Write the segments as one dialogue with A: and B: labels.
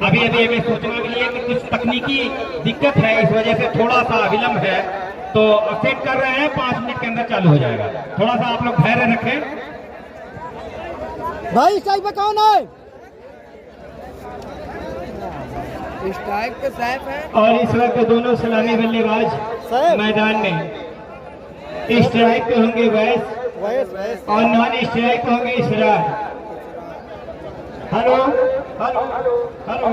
A: अभी हमें सूचना मिली है कि कुछ तकनीकी दिक्कत है, इस वजह से थोड़ा सा विलंब है, तो सेट कर रहे हैं, 5 मिनट के अंदर चालू हो जाएगा। थोड़ा सा आप लोग धैर्य रखें।
B: भाई स्ट्राइक पे कौन है?
C: स्ट्राइक पे सैफ है।
A: और इस वक्त दोनों सलामी बल्लेबाज मैदान में। स्ट्राइक पे होंगे वैस और नॉन स्ट्राइक पे होंगे इसरार। हेलो हेलो हेलो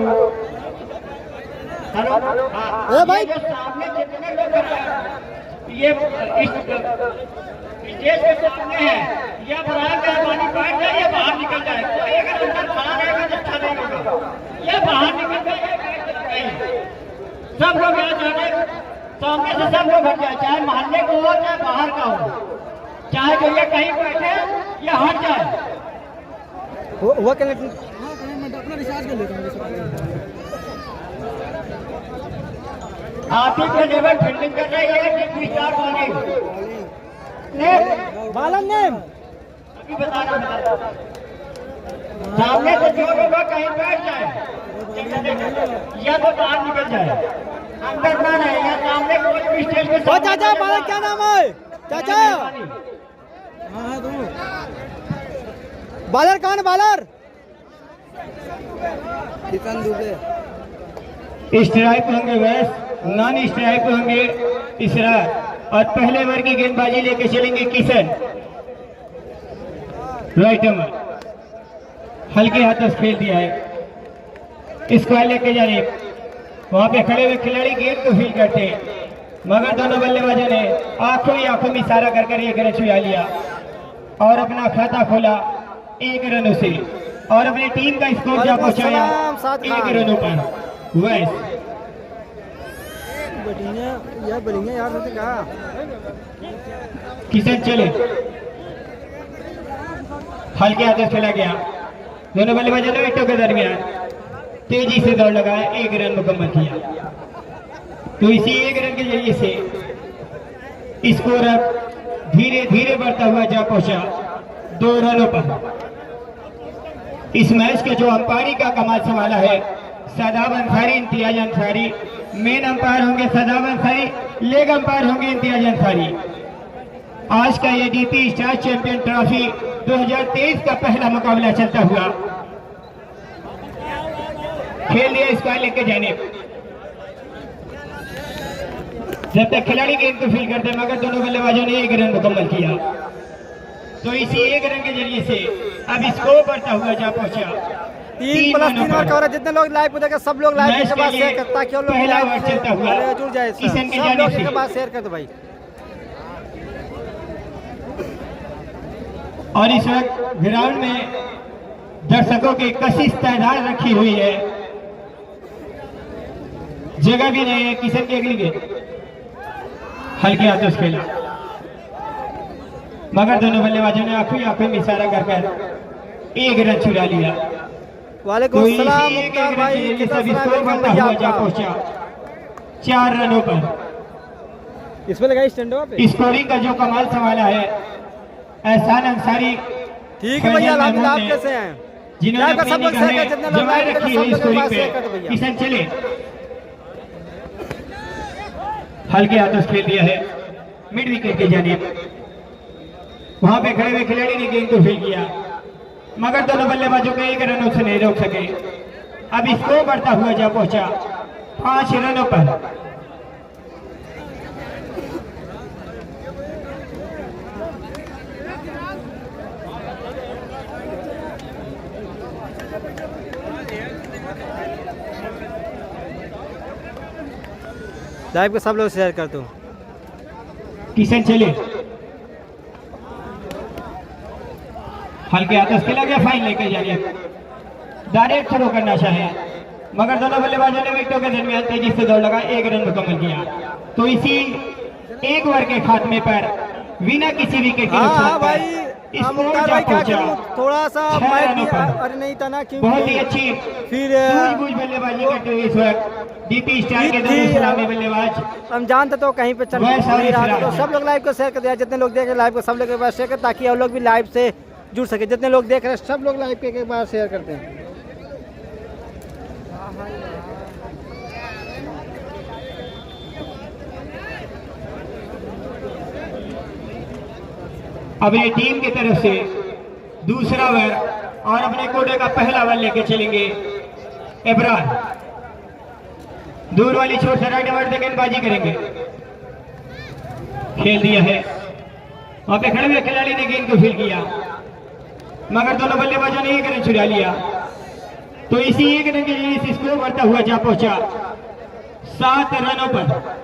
A: हेलो
B: भाई
A: जो सामने जितने लोग ये स्टेज के सामने है, ये बराबर मेहरबानी बैठ जाए, ये बाहर निकल जाए। कोई अगर अंदर खड़ा रहेगा तो अच्छा नहीं होगा, ये बाहर निकल जाए। सब लोग यहाँ जाने सामने से सब लोग हट जाए, चाहे मोहल्ले को हो चाहे बाहर का हो, चाहे जो ये कहीं बैठे या हट जाए।
B: वो अपना रिचार्ज कर लेता हूँ।
A: आप ही को लेवल फील्डिंग कर रहे हैं, स्टार बॉलिंग
B: बालन नेम
A: अभी बता रहा हूं। सामने से जो लोग कहीं बैठ जाए या तो बाहर निकल जाए, अंदर ना रहे, या सामने कोई भी स्टेज पे।
B: ओ चाचा बालन क्या नाम है चाचा? हाँ तुम बालर कौन? बालर किशन दुबे।
A: स्ट्राइक होंगे वैस, नॉन स्ट्राइक होंगे इसरार, और पहले ओवर की गेंदबाजी लेके चलेंगे किशन। राइट अमर हल्के हाथों से खेल दिया है, इसको लेके जा रहे। वहां पे खड़े हुए खिलाड़ी गेंद को फील करते हैं, मगर दोनों बल्लेबाजों ने आंखों ही आंखों में इशारा कर कर एक रन छुड़ा लिया और अपना खाता खोला 1 रनों से, और अपनी टीम का स्कोर जा पहुंचाया 1 रनों पर। वैस
B: यार मुझे कहा
A: किशन चले, हल्के हाथों से खेला गया। दोनों बल्लेबाजों ने विकेटों के दरमियान तेजी से दौड़ लगाया, 1 रन मुकम्मल किया। तो इसी 1 रन के जरिए से स्कोर अब धीरे धीरे बढ़ता हुआ जा पहुंचा 2 रनों पर। इस मैच के जो अंपायरी का कमाल संभाला है सदाब अंसारी, इम्तियाज अंसारी। मेन अंपायर होंगे सदाब अंसारी, लेग अंपायर होंगे इम्तियाज अंसारी। आज का ये डीपी स्टार चैंपियन ट्रॉफी 2023 का पहला मुकाबला चलता हुआ खेल दिया इसको लेके जाने। जब तक खिलाड़ी गेंद को फील करते, मगर दोनों बल्लेबाजों ने 1 रन मुकम्मल किया। तो इसी 1 रन के जरिए से अब स्कोर बढ़ता हुआ जा पहुंचा
B: 3+3 और कवर। जितने लोग लाइव देखे सब लोग लाइव के बाद शेयर करता कि
A: पहला ओवर चलता हुआ
B: जुड़ जाए,
A: किशन
B: सब लोग के बाद शेयर कर दो भाई।
A: और इस वक्त ग्राउंड में दर्शकों की कशिश तादाद रखी हुई है, जगह भी नहीं है। किशन के अगली गेंद हल्के हाथों से खेला, मगर दोनों बल्लेबाजों ने आंखों में इशारा कर कर 1 रन छुड़ा लिया।
B: वालेकुम सलाम मुख्तार भाई,
A: जा पहुंचा 4 रनों पर।
B: इसमें लगाई स्टैंड पे
A: स्कोरिंग का जो कमाल संभाला है एहसान अंसारी।
B: ठीक है भैया, आप कैसे हैं?
A: जिन्होंने जमाए रखी है स्कोरिंग पे। किशन चले, हल्के हाथों से खेल दिया है मिड विकेट के जानिब। वहां पे खड़े हुए खिलाड़ी ने गेंद को फील किया, मगर दोनों बल्लेबाजों को 1 रनों से नहीं रोक सके। अब स्कोर बढ़ता हुआ जा पहुंचा 5 रनों पर।
B: लाइव को सब लोग शेयर कर दो।
A: किशन चले, हल्के हाथों से खेला गया, फाइन लेकर जाने डायरेक्ट थ्रो करना चाहे, मगर दोनों बल्लेबाजों ने विकेटों के दरमियान तेजी से दौड़ लगा 1 रन मुकम्मल किया। तो इसी 1 ओवर के खात्मे पर बिना किसी विकेट के नुकसान पर
B: थोड़ा सा अरे नहीं था ना, क्योंकि
A: बहुत ही अच्छी
B: फिर
A: सूझबूझ बल्लेबाजी करते हुए इस वक्त डीपी स्टार के दोनों सलामी बल्लेबाज।
B: हम जानते तो कहीं पे चल नहीं रहा, तो सब लोग लाइव को शेयर कर दिया। जितने लोग देख रहे लाइव को सब लोग एक बार शेयर कर, ताकि हम लोग भी लाइव से जुड़ सके। जितने लोग देख रहे हैं सब लोग लाइव के एक बार शेयर करते हैं।
A: अपनी टीम की तरफ से दूसरा ओवर और अपने कोटे का पहला ओवर लेके चलेंगे इब्रार। दूर वाली छोर से राइट ओवर गेंदबाजी करेंगे। खेल दिया है, वहां पे खड़े हुए खिलाड़ी ने गेंद को फील किया, मगर दोनों बल्लेबाजों ने एक रन चुरा लिया। तो इसी एक रन के लिए इस स्कोर बढ़ता हुआ जा पहुंचा 7 रनों पर।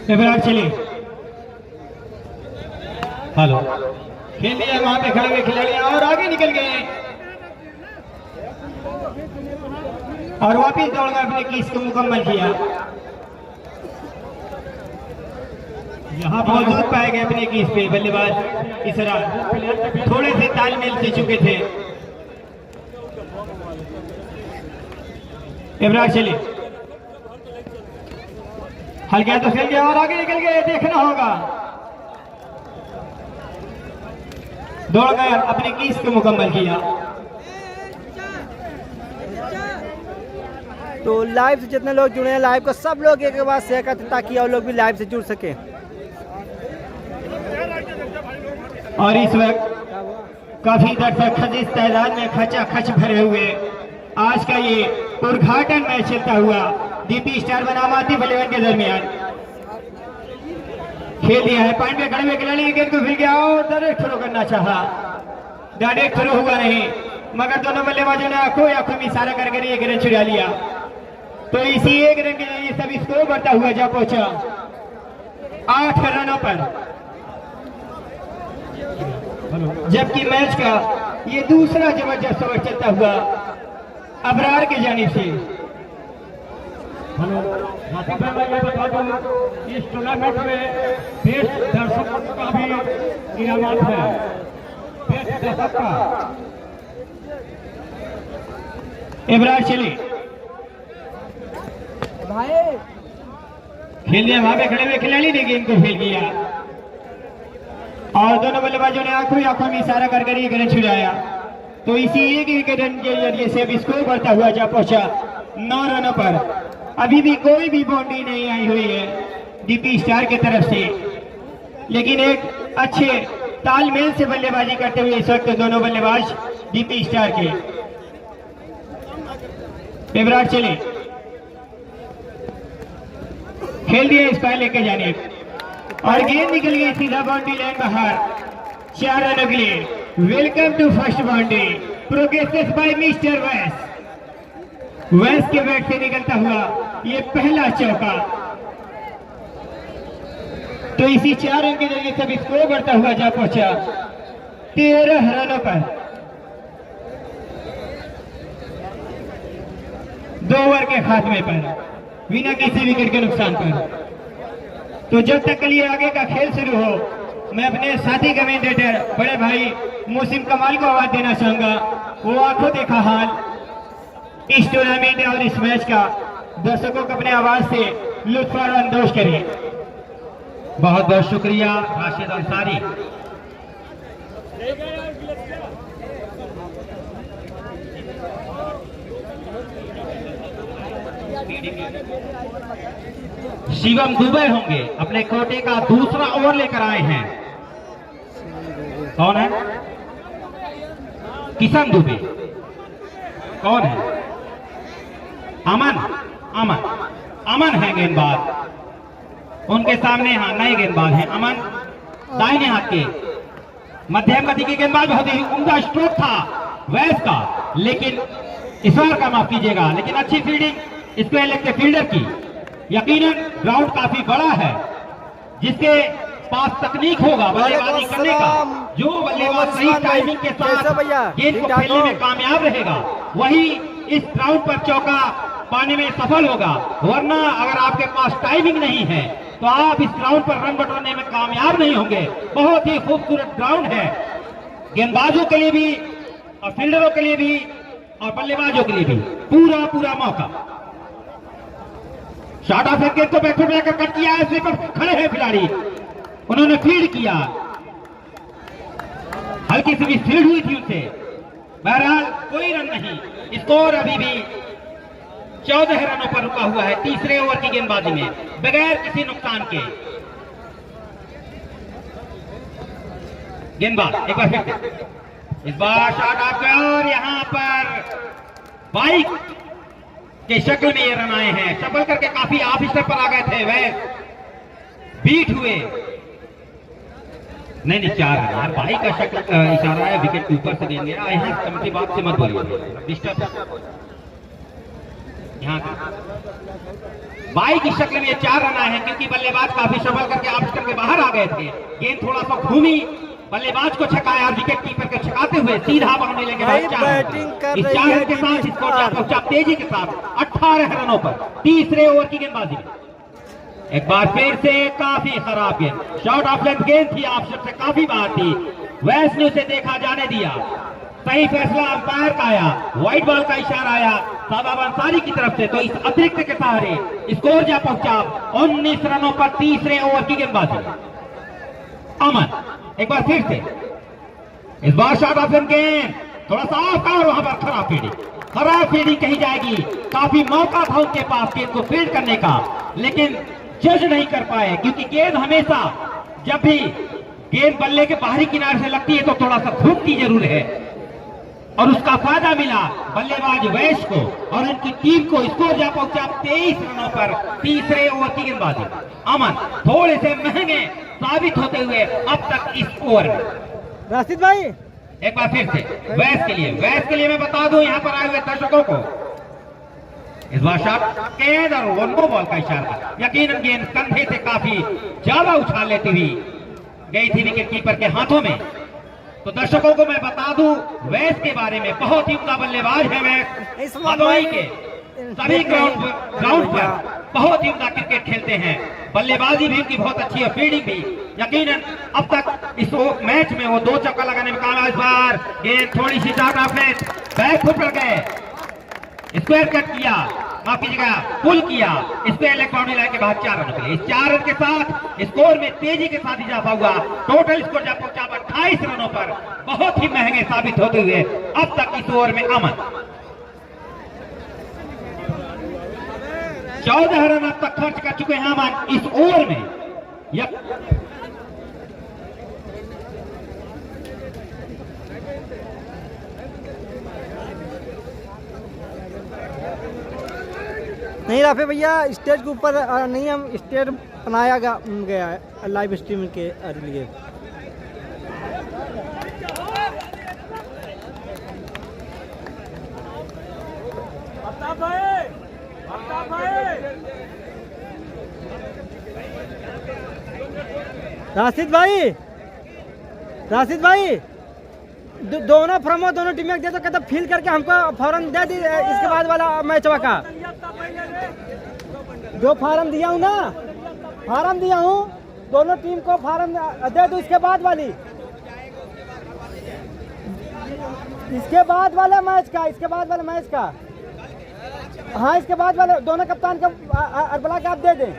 A: इब्रार चले, हेलो, खेल दिया, वहां पे खड़े हुए खिलाड़ी और आगे निकल गए और वापिस दौड़ कर अपने कीस को मुकम्मल किया। यहां मौजूद पाए गए अपने कीस पे बल्लेबाज इसरार, थोड़े से तालमेल से चुके थे। इब्रार चले, हल्का तो खेल गया और आगे निकल गए, देखना होगा। दौड़ गए, अपने कीस को मुकम्मल किया।
B: तो लाइव से जितने लोग जुड़े हैं, लाइव को सब लोग एक बार शेयर करते ताकि और लोग भी लाइव से जुड़ सके।
A: और इस वक्त काफी दर्शक खजीज तादाद में खचा खच भरे हुए आज का ये उद्घाटन मैच चलता हुआ डीपी स्टार बनाम आतिफ इलेवन के दरमियान खेल दिया है। पॉइंट पे खड़े हुए खिलाड़ी गेंद को फिर गया और डायरेक्ट थ्रो करना चाहा, डायरेक्ट थ्रो हुआ नहीं, मगर दोनों बल्लेबाजों ने आंखों में इशारा करके एक रन चुरा लिया। तो इसी एक रन के लिए सब स्कोर बढ़ता हुआ जा पहुंचा 8 रनों पर, जबकि मैच का ये दूसरा जबरदस्त ओवर चलता हुआ अबरार की जानिब से।
D: मैं बता दूं इस टूर्नामेंट में बेस्ट दर्शकों का भी इनामात है, बेस्ट दर्शक का।
A: इब्रार चली, खेल दिया, वहां पे खड़े हुए खिलाड़ी ने गेंद को फेल किया और दोनों बल्लेबाजों ने आंखों में इशारा कर एक रन छुड़ाया। तो इसी एक रन के जरिए से अब स्कोर बढ़ता हुआ जा पहुंचा 9 रनों पर। अभी भी कोई भी बाउंड्री नहीं आई हुई है डीपी स्टार की तरफ से, लेकिन एक अच्छे तालमेल से बल्लेबाजी करते हुए इस वक्त दोनों बल्लेबाज डीपी स्टार के। इब्रार चले, खेल दिया इस पहले के जाने और गेंद निकल गई सीधा बाउंड्री लाइन बाहर 4 रनों के लिए। Welcome to first boundary progresses by mister Vaas के बैट से निकलता हुआ ये पहला चौका। तो इसी 4 रन के जरिए सब स्कोर बढ़ता हुआ जा पहुंचा 13 रनों पर। 2 ओवर के खात्मे पर बिना किसी विकेट के नुकसान पर। तो जब तक के लिए आगे का खेल शुरू हो, मैं अपने साथी कमेंटेटर बड़े भाई मोहसिन कमाल को आवाज देना चाहूंगा। वो आंखों देखा हाल इस टूर्नामेंट और इस मैच का दर्शकों को अपने आवाज से लुत्फ और अंदोज करें।
D: बहुत बहुत शुक्रिया राशिद अंसारी। शिवम दुबे होंगे, अपने कोटे का दूसरा ओवर लेकर आए हैं। कौन है? किशन दुबे। कौन है? अमन। अमन अमन है गेंदबाज उनके सामने। हाँ, नए गेंदबाज हैं अमन, दाहिने हाथ के मध्यम गति के गेंदबाज। बहुत ही उम्दा स्ट्रोक था वैस का, लेकिन ईश्वर का माफ कीजिएगा, लेकिन अच्छी फील्डिंग इसको लगते फील्डर की। यकीनन ग्राउंड काफी बड़ा है, जिसके पास तकनीक होगा बल्लेबाजी करने का, जो बल्लेबाज सही टाइमिंग के साथ गेंद को खेलने में कामयाब रहेगा, वही इस ग्राउंड पर चौका पाने में सफल होगा। वरना अगर आपके पास टाइमिंग नहीं है तो आप इस ग्राउंड पर रन बटोरने में कामयाब नहीं होंगे। बहुत ही खूबसूरत ग्राउंड है, गेंदबाजों के लिए भी और फील्डरों के लिए भी और बल्लेबाजों के लिए भी पूरा पूरा मौका। शॉट ऑफ गेंद को बैकफुट में कट किया है, स्वीपर खड़े हैं खिलाड़ी, उन्होंने फील्ड किया, हल्की सी भी फील्ड हुई थी उनसे। बहरहाल कोई रन नहीं, स्कोर अभी भी 14 रनों पर रुका हुआ है तीसरे ओवर की गेंदबाजी में बगैर किसी नुकसान के। गेंदबाज एक बार फिर इस बार शॉट ऑफ और यहां पर बाइक के शक्ल में ये रन आए हैं, शफल करके काफी ऑफ स्टेप पर आ गए थे, वह बीट हुए। नहीं 4 रन यार, बाइक का शक्ल इशारा है, विकेट के ऊपर से गेंद गया। यहाँ कमेंट्री बात से मत बोलिए, डिस्टर्ब। यहाँ बाइक की शक्ल में 4 रन आए हैं क्योंकि बल्लेबाज काफी शफल करके ऑफ स्टेप के बाहर आ गए थे, गेंद थोड़ा सा घूमी, बल्लेबाज को छकाया, विकेट कीपर को छकाते हुए सीधा बाउंड्री लेके
B: बैटिंग कर
D: इस 4 रन के साथ स्कोर पहुंचा तेजी के साथ 18 रनों पर तीसरे ओवर की गेंदबाजी में। एक बार फिर से काफी खराब गेंद, शॉट ऑफ लेंथ गेंद थी, ऑप्शन से काफी बाहर थी, वैस ने उसे देखा जाने दिया, सही फैसला अंपायर का आया, व्हाइट बॉल का इशारा आया शादाब अंसारी की तरफ से, तो इस अतिरिक्त के सहारे स्कोर जा पहुंचा 19 रनों पर तीसरे ओवर की गेंदबाजी। अमन एक बार फिर से इस बार शॉट ऑफ गेंद थोड़ा सा ऑफ और वहां पर खराब फील्डिंग कही जाएगी, काफी मौका था उनके पास गेंद को फील्ड करने का, लेकिन जज नहीं कर पाए क्योंकि गेंद हमेशा जब भी गेंद बल्ले के बाहरी किनारे से लगती है तो थोड़ा सा घूमती जरूर है, और उसका फायदा मिला बल्लेबाज वैश को और उनकी टीम को। स्कोर जा पहुंचा 23 रनों पर तीसरे ओवर की गेंदबाजी। अमन थोड़े से महंगे साबित होते हुए अब तक इस ओवर में।
B: राशिद भाई
D: एक बार फिर से वैश के लिए मैं बता दूं यहाँ पर आए हुए दर्शकों को, इस बार शॉट गेंद और वन गो बॉल का इशारा, यकीनन गेंद कंधे से काफी ज्यादा उछाल लेती हुई गई थी विकेट कीपर के हाथों में। तो दर्शकों को मैं बता दूं वैस के बारे में, बहुत ही उम्दा बल्लेबाज है वैस, भदोही के सभी ग्राउंड पर बहुत ही उम्दा क्रिकेट खेलते हैं, बल्लेबाजी भी उनकी बहुत अच्छी है, फील्डिंग भी। यकीनन अब तक इस मैच में वो 2 चौका लगाने में कामयाब। इस बार गेंद थोड़ी सी short of length back foot पर गए, स्क्वायर कट किया, माफ कीजिएगा पुल किया, स्क्वायर लेग बाउंड्री लाइन के बाद 4 रन मिले। इस 4 रन के साथ स्कोर में तेजी के साथ इजाफा हुआ, टोटल स्कोर जा पहुंचा 28 रनों पर, बहुत ही महंगे साबित होते हुए अब तक इस ओवर में अमन 14 रन अब तक खर्च कर चुके हैं अमन इस ओवर में।
B: नहीं राफे भैया, स्टेज के ऊपर नहीं, हम स्टेज बनाया गया है लाइव स्ट्रीमिंग के लिए। राशिद भाई दोनों फ्रमो दोनों टीमें दे तो कहते फील करके हमको फौरन दे दी, इसके बाद वाला मैच का जो फार्म दिया हूँ ना, फार्म दिया हूँ दोनों टीम को, फार्म दे दो इसके बाद वाली, इसके बाद वाले मैच का, हाँ इसके बाद वाले दोनों कप्तान का अरबला का आप दे दें।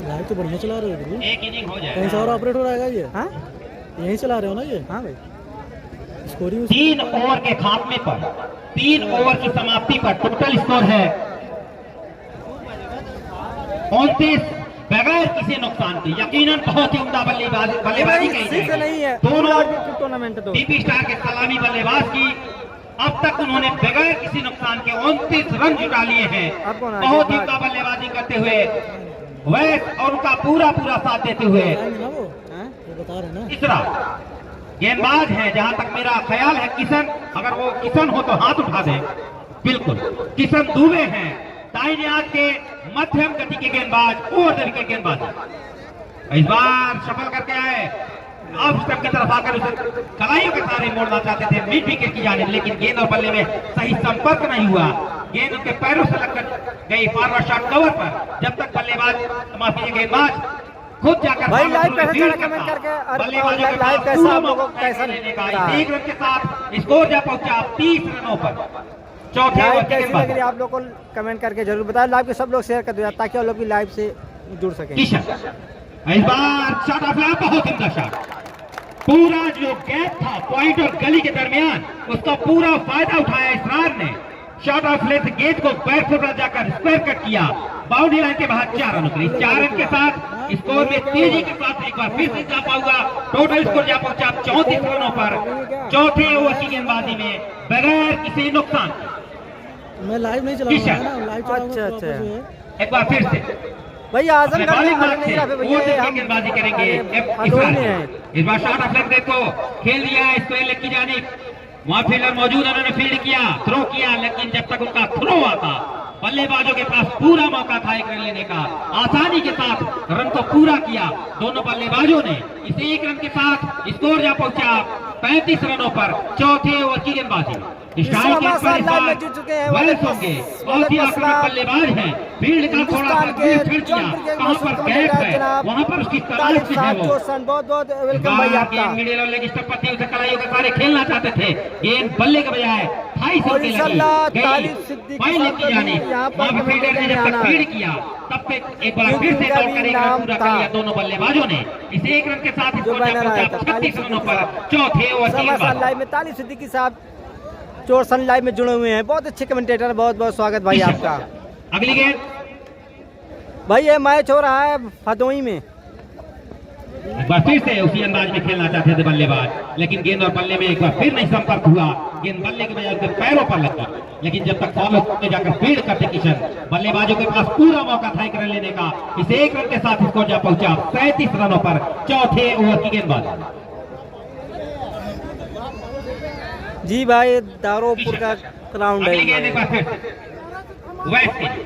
B: लाइव तो बढ़िया चला रहे हो,
D: एक इनिंग हो जाए,
B: कहीं से और ऑपरेटर आएगा ये? हाँ यही चला रहे हो ना ये? हाँ भाई, स्कोरिंग
D: 3 ओवर के खात्मे पर, 3 ओवर की समाप्ति पर टोटल स्कोर है 29 बगैर किसी नुकसान के। यकीनन बहुत ही उम्दा बल्लेबाजी
B: नहीं है
D: दोनों
B: टूर्नामेंट। तो
D: डीपी स्टार के सलामी बल्लेबाज की अब तक उन्होंने बगैर किसी नुकसान के 29 रन जुटा लिए हैं, बहुत ही उम्दा बल्लेबाजी करते हुए वैस और उनका पूरा साथ देते हुए। तीसरा गेंदबाज है, जहां तक मेरा ख्याल है किशन, अगर वो किशन हो तो हाथ उठा दें, बिल्कुल किशन दुबे हैं, दाहिने हाथ के मध्यम गति के गेंदबाज, ओवर द विकेट गेंदबाज। इस बार सफल करके आए, ऑफ स्टंप की तरफ आकर उसे कलाइयों के सारे मोड़ना चाहते थे मिड विकेट की जानिब, लेकिन गेंद और बल्ले में सही संपर्क नहीं हुआ, गेंद उनके पैरों से लगकर गई फॉरवर्ड शॉट कवर पर। जब तक बल्लेबाज माफी गेंदबाज खुद जाकर
B: भाई लाइव कमेंट करके लाइव कैसा आप लोगों को कैसा
D: लेने का 1 रन के साथ स्कोर जा पहुंचा 30 रनों पर। चौथे ओवर
B: लाइव
D: की
B: कैसी लग रही
D: गेंदबाजी
B: है आप लोग को कमेंट करके जरूर बताएं। लाइव के सब लोग शेयर कर दो यार, ताकि आप लोग भी लाइव से जुड़ सकें।
D: किशन इस बार शॉट ऑफ लेग, बहुत उम्दा शॉट। पूरा जो गैप था पॉइंट और गली के दरमियान, उसका पूरा फायदा उठाया इसरार ने। शॉट ऑफ लेग गेंद को बैक फुट पर जाकर स्क्वायर कट किया, बाउंड्री लाइन के बाहर 4 रन उतरी। 4 रन के साथ स्कोर में तेजी के साथ एक बार फिर से जा पाऊंगा। टोटल स्कोर जा पहुंचा 34 रनों पर चौथे ओवर की गेंदबाजी में बगैर किसी नुकसान के।
C: मैं लाइव नहीं
D: किशन
B: अच्छा
D: एक बार फिर से
B: भाई आजमगढ़ में
D: बॉलिंग
B: खड़े नहीं रहा
D: वो
B: भैया,
D: देखिए
B: हम
D: गेंदबाजी करेंगे
B: हदोई में हैं।
D: इस बार शॉट ऑफ लेग को खेल दिया है स्क्वायर लेग की जानिब। वहां फील्डर मौजूद, उन्होंने फील्ड किया, थ्रो किया, लेकिन जब तक उनका थ्रो आता बल्लेबाजों के पास पूरा मौका था एक रन लेने का। आसानी के साथ रन को पूरा किया दोनों बल्लेबाजों ने। इस 1 रन के साथ स्कोर जा पहुंचा 35 रनों पर चौथे ओवर की गेंदबाजी। स्टाइल के पर इस बार वेल्स होंगे, बहुत ही आक्रामक बल्लेबाज हैं। फील्ड का थोड़ा सा फील्ड किया, कहां पर गैप है वहां पर उसकी तलाश से है वो।
B: बहुत बहुत वेलकम भाई आपका।
D: मिडिल और लेग स्टंप पर थी, उसे कलाइयों के सारे खेलना चाहते थे। गेंद बल्ले के बजाय थाई से लगी फाइल की जानी। वहां पर फील्डर ने जब तक फील्ड किया तब तक एक बार फिर से दौड़ कर एक रन पूरा कर लिया दोनों बल्लेबाजों ने। इस 1 रन के साथ स्कोर जा पहुंचा 36 रनों पर चौथे ओवर की गेंदबाजी।
B: लाइव में ताली सिद्दीकी साहब चोर सन लाइव में जुड़े हुए हैं, बहुत अच्छे कमेंटेटर, बहुत बहुत स्वागत भाई आपका।
D: अगली गेंद
B: भाई ये मैच हो रहा है हदोई में।
D: एक बार फिर से उसी अंदाज में खेलना चाहते थे बल्लेबाज, लेकिन गेंद और बल्ले में एक बार फिर नहीं संपर्क हुआ। गेंद बल्ले के बजाय उसके पैरों पर लगी, लेकिन जब तक फॉलो में जाकर फील्ड करते किशन, बल्लेबाजों के पास पूरा मौका था एक रन लेने का। इस 1 रन के साथ स्कोर जा पहुंचा 37 रनों पर चौथे ओवर की गेंदबाजी।
B: जी भाई दारोपुर का ग्राउंड
D: अगली गेंद एक
B: है।
D: बार फिर वेस्ट इंडीज,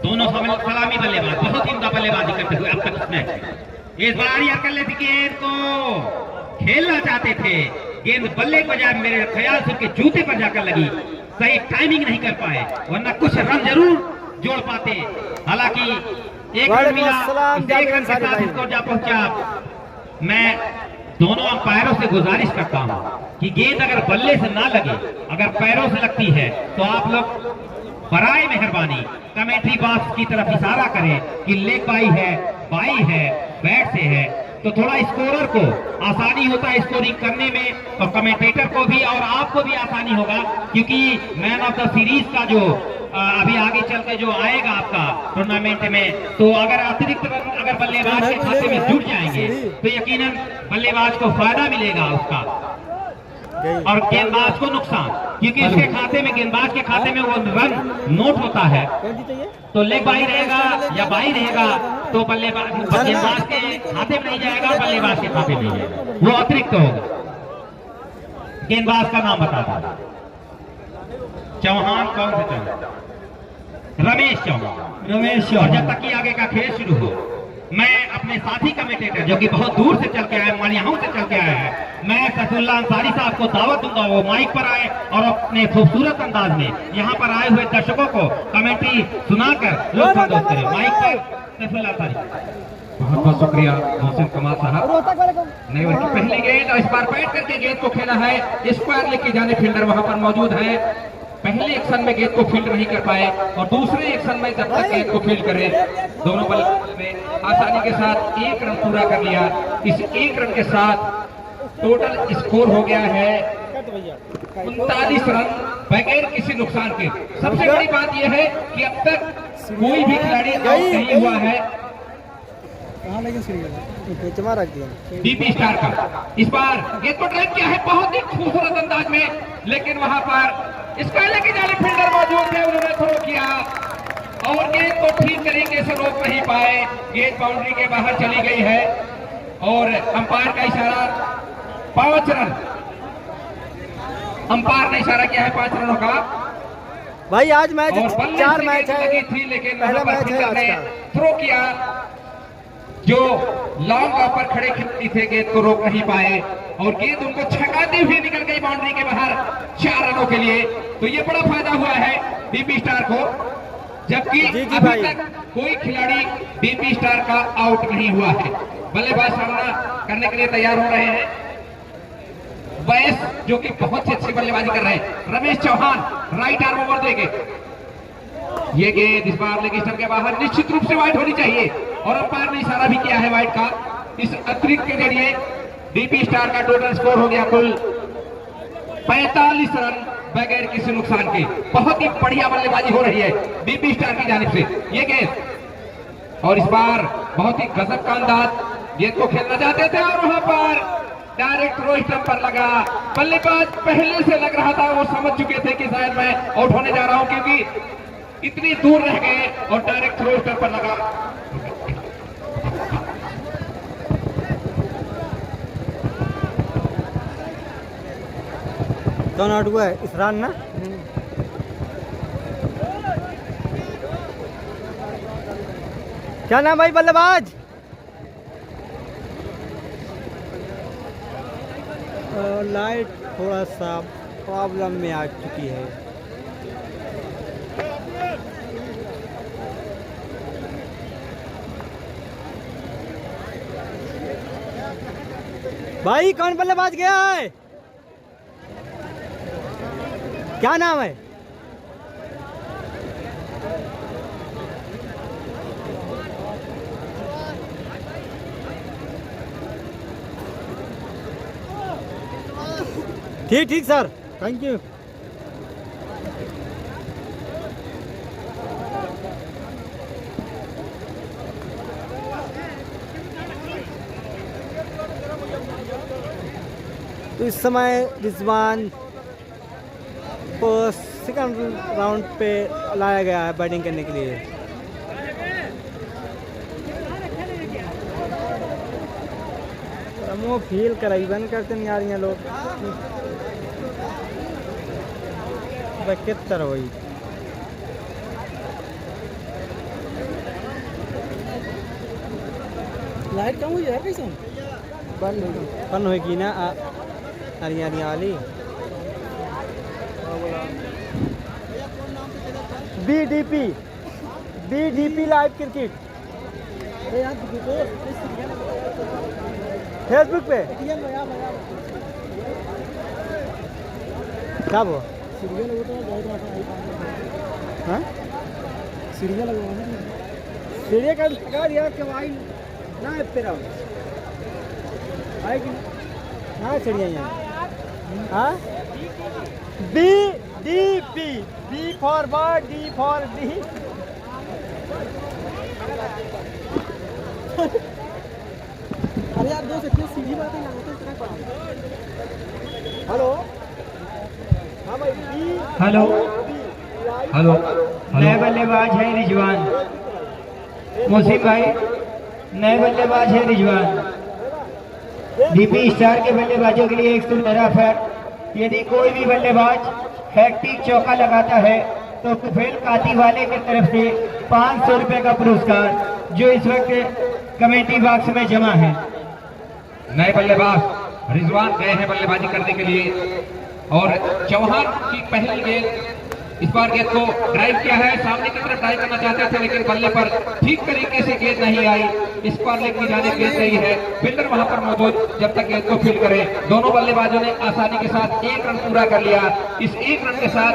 D: दोनों सलामी बल्लेबाज बहुत ही उम्दा बल्लेबाजी करते हुए अब तक इस मैच में। इस बार यार कर लेती गेंद को खेलना चाहते थे, गेंद बल्ले के बजाय मेरे ख्याल से उसके जूते पर जाकर लगी। सही टाइमिंग नहीं कर पाए, वरना कुछ रन जरूर जोड़ पाते। हालांकि एक रन मिला, इस 1 रन के साथ स्कोर जा पहुंचा। मैं दोनों अंपायरों से गुजारिश करता हूं कि गेंद अगर बल्ले से ना लगे, अगर पैरों से लगती है तो आप लोग बराए मेहरबानी कमेंट्री बॉक्स की तरफ इशारा करें कि लेग बाई है, बाई है, बैट से है, तो थोड़ा स्कोरर को आसानी होता है स्कोरिंग करने में, और कमेंटेटर को भी और आपको भी आसानी होगा, क्योंकि मैन ऑफ द सीरीज का जो अभी आगे चल के जो आएगा आपका टूर्नामेंट में, तो अगर अतिरिक्त रन अगर बल्लेबाज के खाते में जुड़ जाएंगे तो यकीनन बल्लेबाज को फायदा मिलेगा उसका और गेंदबाज को नुकसान, क्योंकि उसके खाते में, गेंदबाज के खाते में वो रन नोट होता है। तो लेग बाई रहेगा या बाई रहेगा तो बल्लेबाज गेंदबाज के खाते में नहीं जाएगा, बल्लेबाज के खाते में नहीं जाएगा, वो अतिरिक्त होगा। गेंदबाज का नाम बता दो। चौहान, कौन से चौहान? रमेश चौहान। और जब तक कि आगे का खेल शुरू हो, मैं अपने साथी कमेंटेटर जो कि बहुत दूर से चल के आए, मालियाहों से चल के आया है, मैं सैफुल्ला अंसारी साहब को दावत दूंगा वो माइक पर आए और अपने खूबसूरत अंदाज में यहाँ पर आए हुए दर्शकों को कमेंट्री सुनाकर लोग संतोष करें। माइक पर सैफुल्ला अंसारी। बहुत बहुत शुक्रिया मोहसिन कमाल साहब। नहीं, उनकी पहली गेंद और इस बार बैठ करके गेंद को खेला है, स्क्वायर लेके जाने फील्डर वहां पर मौजूद है। पहले एक्शन में गेंद को फील्ड नहीं कर पाए और दूसरे एक्शन में जब तक गेंद को फील्ड करें, दोनों बल्ले में आसानी के साथ 1 रन पूरा कर लिया। इस 1 रन के साथ टोटल स्कोर हो गया है 39 रन बगैर किसी नुकसान के। सबसे बड़ी बात यह है कि अब तक कोई भी खिलाड़ी आउट नहीं हुआ है डीपी स्टार का। इस बार गेंद को ड्राइव किया है बहुत ही खूबसूरत अंदाज में, लेकिन वहां पर इसका लेके जाने फील्डर मौजूद थे, उन्होंने थ्रो किया और गेंद को ठीक तरीके से रोक नहीं पाए। गेंद बाउंड्री के बाहर चली गई है और अंपायर का इशारा 5 रन, अंपायर ने इशारा किया है 5 रनों का।
B: भाई आज मैच 4 मैच है,
D: थी, लेकिन
B: पहला मैच है आज का।
D: थ्रो किया, जो लॉन्ग ऑफ पर खड़े खिलाड़ी थे गेंद को रोक नहीं पाए और गेंद उनको छकाती हुई निकल गई बाउंड्री के बाहर 4 रनों के लिए। तो ये बड़ा फायदा हुआ है डीपी स्टार को, जबकि अभी तक कोई खिलाड़ी डीपी स्टार का आउट नहीं हुआ है। बल्लेबाज सामना करने के लिए तैयार हो रहे हैं। वैस जो कि बहुत ही अच्छी बल्लेबाजी कर रहे हैं। Ramesh Chauhan right arm over देंगे। ये गेंद इस बार लेग स्टंप के बाहर, निश्चित रूप से वाइड होनी चाहिए और अंपायर ने इशारा भी किया है वाइड का। इस अतिरिक्त के जरिए डीपी स्टार का टोटल स्कोर हो गया कुल 45 रन बगैर किसी नुकसान के। बहुत ही बढ़िया बल्लेबाजी हो रही है डीपी स्टार की जानिब से। ये गेंद और इस बार बहुत ही गजब का अंदाज गेंद को खेलना चाहते थे और वहां पर डायरेक्ट थ्रो स्टंप पर लगा। बल्लेबाज पहले से लग रहा था, वो समझ चुके थे कि शायद मैं आउट होने जा रहा हूं, क्योंकि इतनी दूर रह गए और डायरेक्ट थ्रो स्टंप पर लगा।
B: कौन आउट हुआ है? इसरान ना? क्या नाम भाई बल्लेबाज? लाइट थोड़ा सा प्रॉब्लम में आ चुकी है। भाई कौन बल्लेबाज गया है? क्या नाम है? ठीक ठीक सर, थैंक यू। तो इस समय रिजवान को सेकंड राउंड पे लाया गया है बैटिंग करने के लिए। वो फील कराई बंद करते नहीं आ रही हैं लोग। कितना वही लाइट कम हुई है कैसे बंद होगी ना हरिया वाली। बीडीपी लाइव क्रिकेट फेसबुक पे कब हाँ सीढ़िया का लगा दिया कि भाई ना तेरा आएगी ना सीढ़िया यहाँ। हाँ BDP, B for bird, D for D. अरे यार दो इतनी सीधी बातें हेलो। हाँ भाई
A: हेलो
D: हेलो
A: नए बल्लेबाज है रिजवान। मुसीम भाई नए बल्लेबाज है रिजवान। डीपी स्टार के बल्लेबाजों के लिए एक सुनहरा फैक्ट, यदि कोई भी बल्लेबाज हैट्रिक चौका लगाता है तो कुफेल काती वाले की तरफ से 500 रुपए का पुरस्कार जो इस वक्त कमेटी बॉक्स में जमा है।
D: नए बल्लेबाज रिजवान गए हैं बल्लेबाजी करने के लिए और चौहान की पहली गेंद इस बार गेंद को ड्राइव किया है, सामने की तरफ ड्राइव करना चाहते थे लेकिन बल्ले पर ठीक तरीके से गेंद नहीं आई। इस बार लेग की जाने गेंद नहीं है, फील्डर वहां पर मौजूद जब तक गेंद को फील्ड करे। दोनों बल्लेबाजों ने आसानी के साथ 1 रन पूरा कर लिया। इस 1 रन के साथ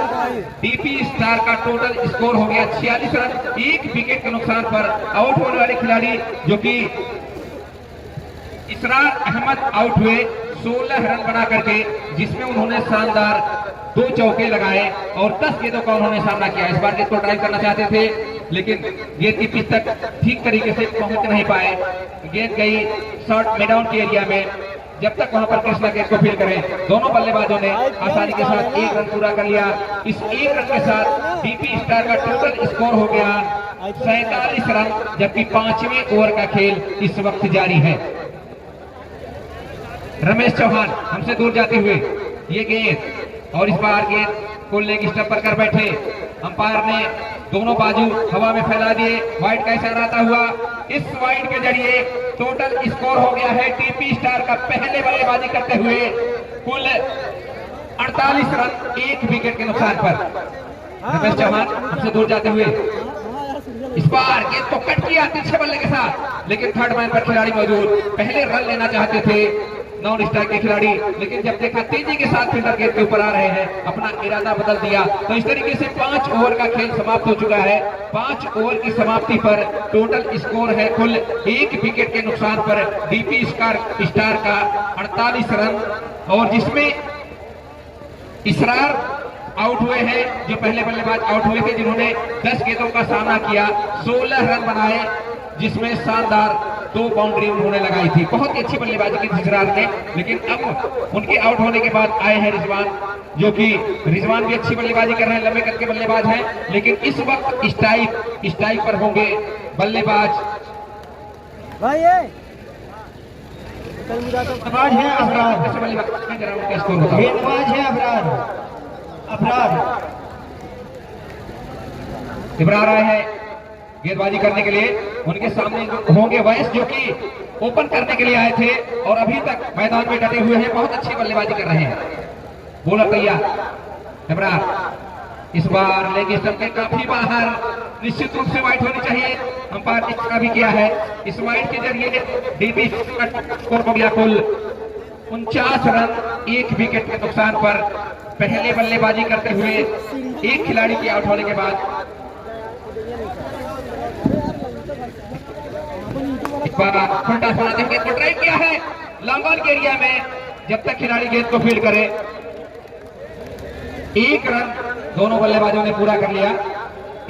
D: डीपी स्टार का टोटल स्कोर हो गया 46 रन। 1 विकेट के नुकसान पर आउट होने वाले खिलाड़ी जो कि इसरार अहमद आउट हुए 16 रन बना करके, जिसमें उन्होंने शानदार 2 चौके लगाए और 10 गेंदों का उन्होंने सामना किया। इस बार गेंद को ड्राइव करना चाहते थे लेकिन गेंद की पिच तक ठीक तरीके से पहुंच नहीं पाए। गेंद गई शॉर्ट मिडाउन के एरिया में, जब तक वहां पर कृष्णा गेंद को फील्ड करें। दोनों बल्लेबाजों ने आसानी के साथ 1 रन पूरा कर लिया। इस 1 रन के साथ डीपी स्टार का टोटल स्कोर हो गया 47 रन, जबकि 5वें ओवर का खेल इस वक्त जारी है। रमेश चौहान हमसे दूर जाते हुए ये गेंद और इस बार गेंद को लेग स्टंप पर कर बैठे। अंपायर ने दोनों बाजू हवा में फैला दिए, वाइड का इशारा आता हुआ। इस वाइड के जरिए टोटल स्कोर हो गया है डीपी स्टार का पहले बल्लेबाजी करते हुए कुल 48 रन 1 विकेट के नुकसान पर। रमेश चौहान हमसे दूर जाते हुए इस बार गेंद को कट किया तिरछे बल्ले के साथ, लेकिन थर्ड मैन पर खिलाड़ी मौजूद, पहले रन लेना चाहते थे
E: नॉन स्ट्राइक के खिलाड़ी, लेकिन जब देखा तेजी के साथ फील्डर गेंद के ऊपर आ रहे हैं, अपना इरादा बदल दिया। तो इस तरीके से 5 ओवर का खेल समाप्त हो चुका है। 5 ओवर की समाप्ति पर टोटल स्कोर है कुल 1 विकेट के नुकसान पर डीपी स्टार का 48 रन, और जिसमें इसरार आउट हुए हैं, जो पहले बल्लेबाज आउट हुए थे, जिन्होंने 10 गेंदों का सामना किया, 16 रन बनाए, जिसमें शानदार 2 बाउंड्री उन्होंने लगाई थी। बहुत ही अच्छी बल्लेबाजी की थी इसरार ने, लेकिन अब उनके आउट होने के बाद आए हैं रिजवान, जो कि रिजवान भी अच्छी बल्लेबाजी कर रहे हैं, लंबे कद के बल्लेबाज हैं, लेकिन इस वक्त स्ट्राइक पर होंगे बल्लेबाज
B: भाई
A: गेंदबाज है अबरार, गेंदबाज है अबरार
E: इब्रार आए हैं गेंदबाजी करने के लिए। उनके सामने होंगे वैस, जो कि ओपन करने के लिए आए थे और अभी तक मैदान में डटे हुए हैं, बहुत अच्छी बल्लेबाजी कर रहे हैं। बॉलर तैयार इब्रार, इस बार लेग स्टंप के काफी बाहर, निश्चित रूप से वाइड होनी चाहिए, अंपायर ने इसका भी किया है। इस वाइड के जरिए डीपी स्कोर हो गया कुल 49 रन 1 विकेट के नुकसान पर। पहले बल्लेबाजी करते हुए एक खिलाड़ी के आउट होने के बाद उल्टा फुलाते गेंद को ड्राइव किया है लॉन्ग ऑन के एरिया में। जब तक खिलाड़ी गेंद को फील्ड करे, 1 रन दोनों बल्लेबाजों ने पूरा कर लिया।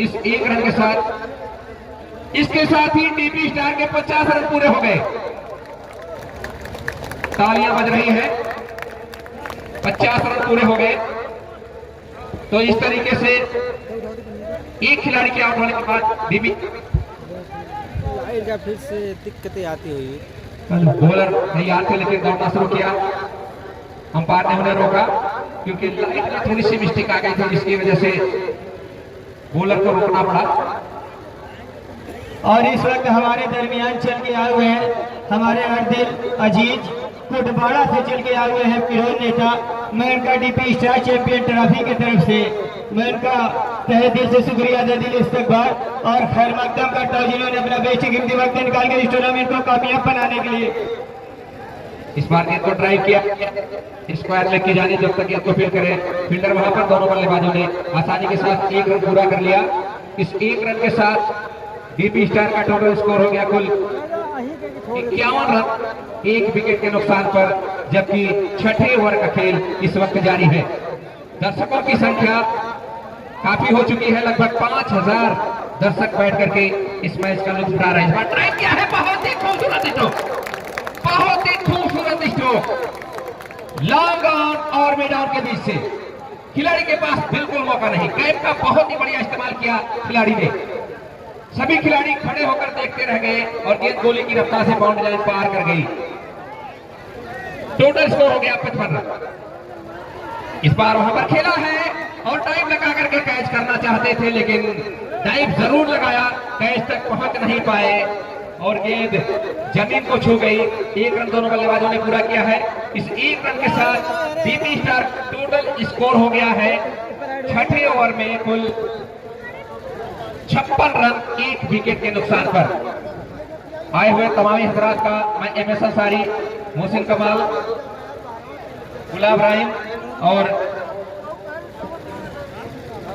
E: इस 1 रन के साथ, इसके साथ ही डीपी स्टार के 50 रन पूरे हो गए। तालियां बज रही है, 50 रन पूरे हो गए। तो इस तरीके से एक खिलाड़ी के आउट होने के बाद डीपी
B: फिर से दिक्कतें आती हुई,
E: बॉलर तैयार थे, लेकिन दौड़ना शुरू किया, अंपायर ने उन्हें रोका, क्योंकि लाइट में थोड़ी सी मिस्टेक आ गई थी, जिसकी वजह से बॉलर को रोकना पड़ा।
A: और इस वक्त हमारे दरमियान चल के आए हुए हैं हमारे अर्दिल अजीज कोटबाड़ा से चल के आए हुए हैं फिरोज नेता। मैं उनका डीपी स्टार चैंपियन ट्रॉफी की तरफ से मैं उनका तहे दिल से शुक्रिया अदा दिल इस्तकबाल और खैर मकदम करता हूँ, जिन्होंने अपना बेशकीमती वक्त निकाल के इस टूर्नामेंट को कामयाब बनाने के लिए।
E: इस बार गेंद को ड्राइव किया, स्क्वायर लेग की जानी, जब तक गेंद को फील्ड करे फील्डर वहां पर। दोनों बल्लेबाजों ने आसानी के साथ 1 रन पूरा कर लिया। इस 1 रन के साथ डीपी स्टार का टोटल स्कोर हो गया कुल 51 रन 1 विकेट के नुकसान पर, जबकि 6ठे ओवर का खेल इस वक्त जारी है। दर्शकों की संख्या काफी हो चुकी है, लगभग 5000 दर्शक बैठ करके इस मैच का लुत्फ उठा रहे हैं। इस बार ट्राई किया है, बहुत ही खूबसूरत स्ट्रोक, बहुत ही खूबसूरत स्ट्रोक लॉन्ग ऑन और मिड ऑन के बीच से। खिलाड़ी के पास बिल्कुल मौका नहीं, कैप का बहुत ही बढ़िया इस्तेमाल किया खिलाड़ी ने। सभी खिलाड़ी खड़े होकर देखते रह गए और गेंद गोली की रफ्तार से बाउंड्री लाइन पार कर गई। टोटल स्कोर हो गया 55 रन। इस बार वहां पर खेला है और टाइम लगा करके कैच करना चाहते थे, लेकिन टाइम जरूर लगाया, कैच तक पहुंच नहीं पाए और गेंद जमीन को छू गई। 1 रन दोनों बल्लेबाजों ने पूरा किया है। इस 1 रन के साथ डीपी स्टार टोटल स्कोर हो गया है 6ठे ओवर में कुल 56 रन 1 विकेट के नुकसान पर। आए हुए तमामी हजरात का मैं एमएस अंसारी, मोहसिन कमाल, गुलाब राहिम और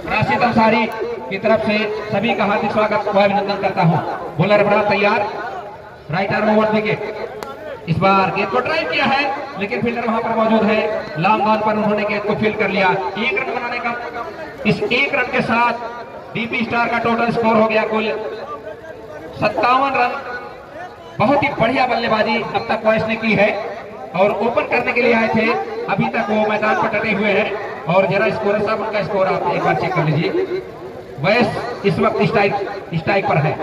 E: राशिद अंसारी की तरफ से सभी का हार्दिक स्वागत व अभिनंदन करता हूं। बॉलर बड़ा तैयार, राइट आर्म ओवर विकेट। इस बार गेंद को ड्राइव किया है, लेकिन फील्डर वहां पर मौजूद है। लॉन्ग ऑन पर उन्होंने गेंद को फील्ड कर लिया। 1 रन बनाने का, इस 1 रन के साथ डीपी स्टार का टोटल स्कोर हो गया कुल 57 रन। बहुत ही बढ़िया बल्लेबाजी अब तक वैस ने की है और ओपन करने के लिए आए थे। अभी तक वो मैदान पर डटे हुए हैं और जरा स्कोर साहब उनका स्कोर आप एक बार चेक कर लीजिए। वैस इस वक्त स्ट्राइक पर है।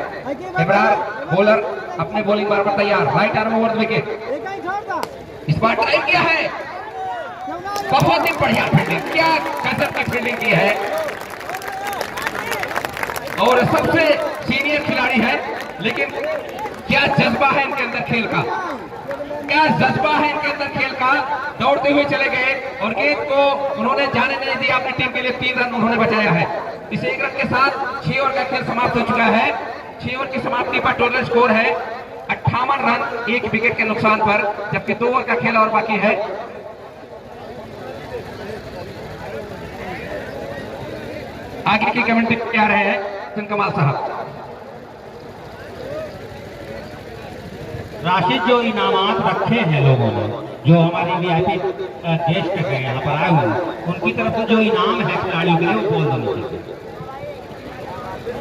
E: इब्रार बॉलर अपने बॉलिंग बार पर तैयार, राइट आर्म ओवर विकेट। इस बार ट्राई किया है, बहुत ही बढ़िया फील्डिंग, क्या गजब की फील्डिंग की है और सबसे सीनियर खिलाड़ी है, लेकिन क्या जज्बा है इनके अंदर खेल का, क्या जज्बा है इनके अंदर खेल का। दौड़ते हुए चले गए और गेंद को उन्होंने जाने नहीं दिया। अपनी टीम के लिए 3 रन उन्होंने बचाया है। इस 1 रन के साथ 6 ओवर का खेल समाप्त हो चुका है। 6 ओवर की समाप्ति पर टोटल स्कोर है 58 रन 1 विकेट के नुकसान पर, जबकि 2 ओवर का खेल और बाकी है। आगे की कमेंट्री आ रहे हैं कमाल साहब।
D: राशिद जो इनामात रखे हैं लोगों ने, जो हमारे वीआईपी गेस्ट हैं यहाँ पर आए हुए हैं, उनकी तरफ से जो इनाम है खिलाड़ियों के लिए वो बोल दो नीचे।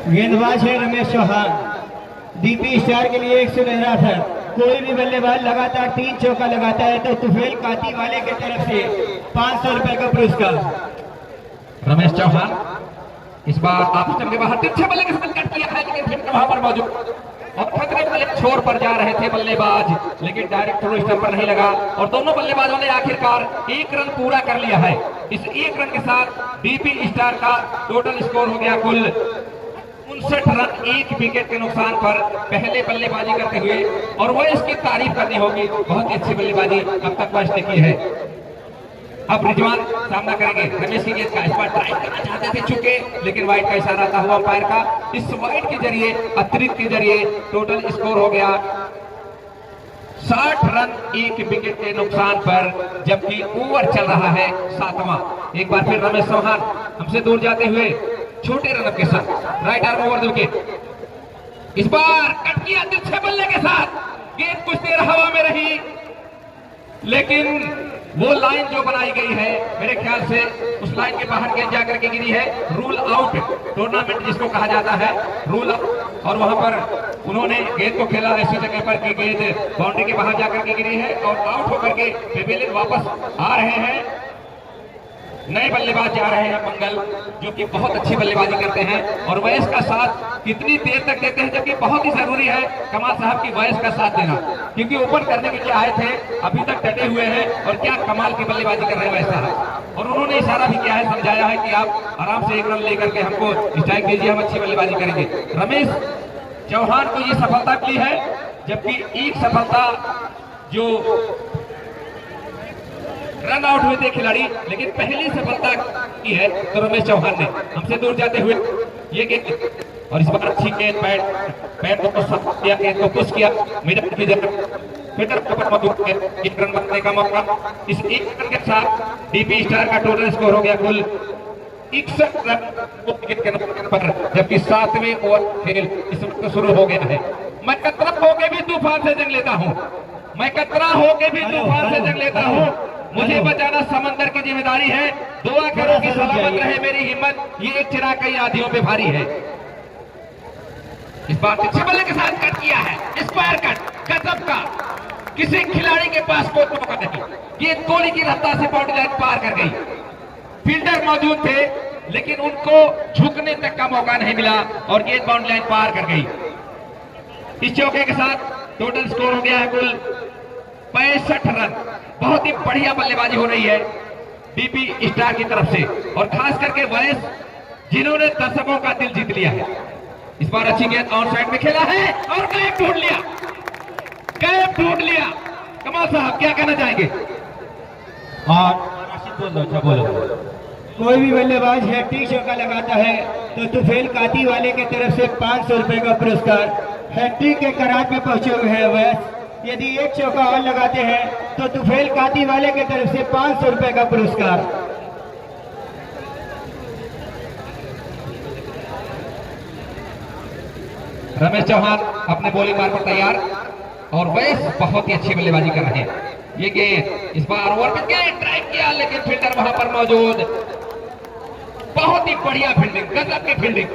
A: गेंदबाज है रमेश चौहान, डीपी स्टार के लिए 100 सुनहरा था। कोई भी बल्लेबाज लगातार 3 चौका लगाता है तो तुफेल काती वाले की तरफ से 500 रुपए का पुरस्कार।
E: रमेश चौहान इस बार आप के बाहर तिरछे बल्ले के साथ कट किया है, लेकिन फिर वहां पर मौजूद और खतरे वाले छोर पर जा रहे थे बल्लेबाज, लेकिन डायरेक्ट थ्रो स्टंप पर नहीं लगा और दोनों बल्लेबाजों ने आखिरकार 1 रन पूरा कर लिया है। इस 1 रन के साथ डीपी स्टार का टोटल स्कोर हो गया कुल 59 रन 1 विकेट के नुकसान पर पहले बल्लेबाजी करते हुए, और वह इसकी तारीफ करनी होगी, बहुत ही अच्छी बल्लेबाजी अब तक वह ने की है। अब रिजवान सामना करेंगे रमेश की गेंद का, इस बार ड्राइव करना चाहते थे चुके, लेकिन वाइड का इशारा था हुआ अंपायर का। इस वाइड के जरिए अतिरिक्त के जरिए टोटल स्कोर हो गया 60 रन 1 विकेट के नुकसान पर, जबकि ओवर चल रहा है 7वां। एक बार फिर रमेश चौहान हमसे दूर जाते हुए छोटे रन के साथ राइट आर्म ओवर विकेट, इस बार कट किया तिरछे बल्ले के साथ, गेंद कुछ देर हवा में रही, लेकिन वो लाइन जो बनाई गई है मेरे ख्याल से उस लाइन के बाहर गेंद जाकर के गिरी है। रूल आउट टूर्नामेंट जिसको कहा जाता है, रूल आउट, और वहां पर उन्होंने गेंद को खेला ऐसी जगह पर कि गेंद बाउंड्री के बाहर जाकर के गिरी है और आउट होकर के पेवेलियन वापस आ रहे हैं। नए बल्लेबाज जा रहे हैं मंगल, जो कि बहुत अच्छी बल्लेबाजी करते हैं और वयस का साथ कितनी देर तक देते हैं, जबकि बहुत ही जरूरी है कमाल साहब की वयस का साथ देना, क्योंकि ओपन करने के लिए आए थे, अभी तक डटे हुए हैं और क्या कमाल की बल्लेबाजी कर रहे हैं वयस साहब। और उन्होंने इशारा भी किया है, समझाया है कि आप आराम से 1 रन लेकर के हमको स्ट्राइक दीजिए, हम अच्छी बल्लेबाजी करेंगे। रमेश चौहान को ये सफलता मिली है, जबकि एक सफलता जो रन आउट हुए थे खिलाड़ी, लेकिन पहली सफलता की है तो रमेश चौहान ने हमसे दूर जाते हुए ये गेंद, और इस बार अच्छी गेंद पैर को साफ किया, गेंद को पुश किया, मिडल की जगह फिर 1 रन बनने का मौका। इस 1 रन के साथ डीपी स्टार का टोटल स्कोर हो गया कुल 61 रन विकेट के नुकसान पर, जबकि 7वें ओवर खेल इस वक्त शुरू हो गया है। मैं कतरा होके भी तूफान से जंग लेता हूँ, मैं कतरा होके भी तूफान से जंग लेता हूँ, मुझे बचाना समंदर की जिम्मेदारी है। दुआ करो कि सलामत रहे मेरी हिम्मत, ये एक चिराग कई आधियों पे भारी है। इस बार तिरछे बल्ले के साथ कट किया है, स्क्वायर कट गजब का, किसी खिलाड़ी के पास कोई मौका नहीं, ये गोली की रफ्तार से बाउंड्री लाइन पार कर गई। फील्डर मौजूद थे, लेकिन उनको झुकने तक का मौका नहीं मिला और गेंद बाउंड्री लाइन पार कर गई। इस चौके के साथ टोटल स्कोर हो गया है कुल 65 रन। बहुत ही बढ़िया बल्लेबाजी हो रही है डीपी स्टार की तरफ से, और खास करके वयस जिन्होंने दर्शकों का दिल जीत लिया है। इस बार अच्छी गेंद ऑन साइड में खेला है और कैप ढूंढ लिया, कैप ढूंढ लिया। कमाल साहब क्या कहना चाहेंगे?
D: और राशिद बोल दो, अच्छा बोलो।
A: कोई भी बल्लेबाज हैट्रिक चौका लगाता है तो तुफेल काती वाले की तरफ से 500 रुपए का पुरस्कार। हैट्रिक के करार पे पहुंचे हुए हैं वयस, यदि 1 चौका और लगाते हैं तो तुफेल काती वाले की तरफ से 500 रुपए का पुरस्कार।
E: रमेश चौहान अपने बॉलिंग मार पर तैयार और वयस बहुत ही अच्छी बल्लेबाजी कर रहे हैं। ये गेंद इस बार ओवर पे गेंद ट्राई किया, लेकिन फील्डर वहां पर मौजूद, बहुत ही बढ़िया फील्डिंग, गजब की फील्डिंग।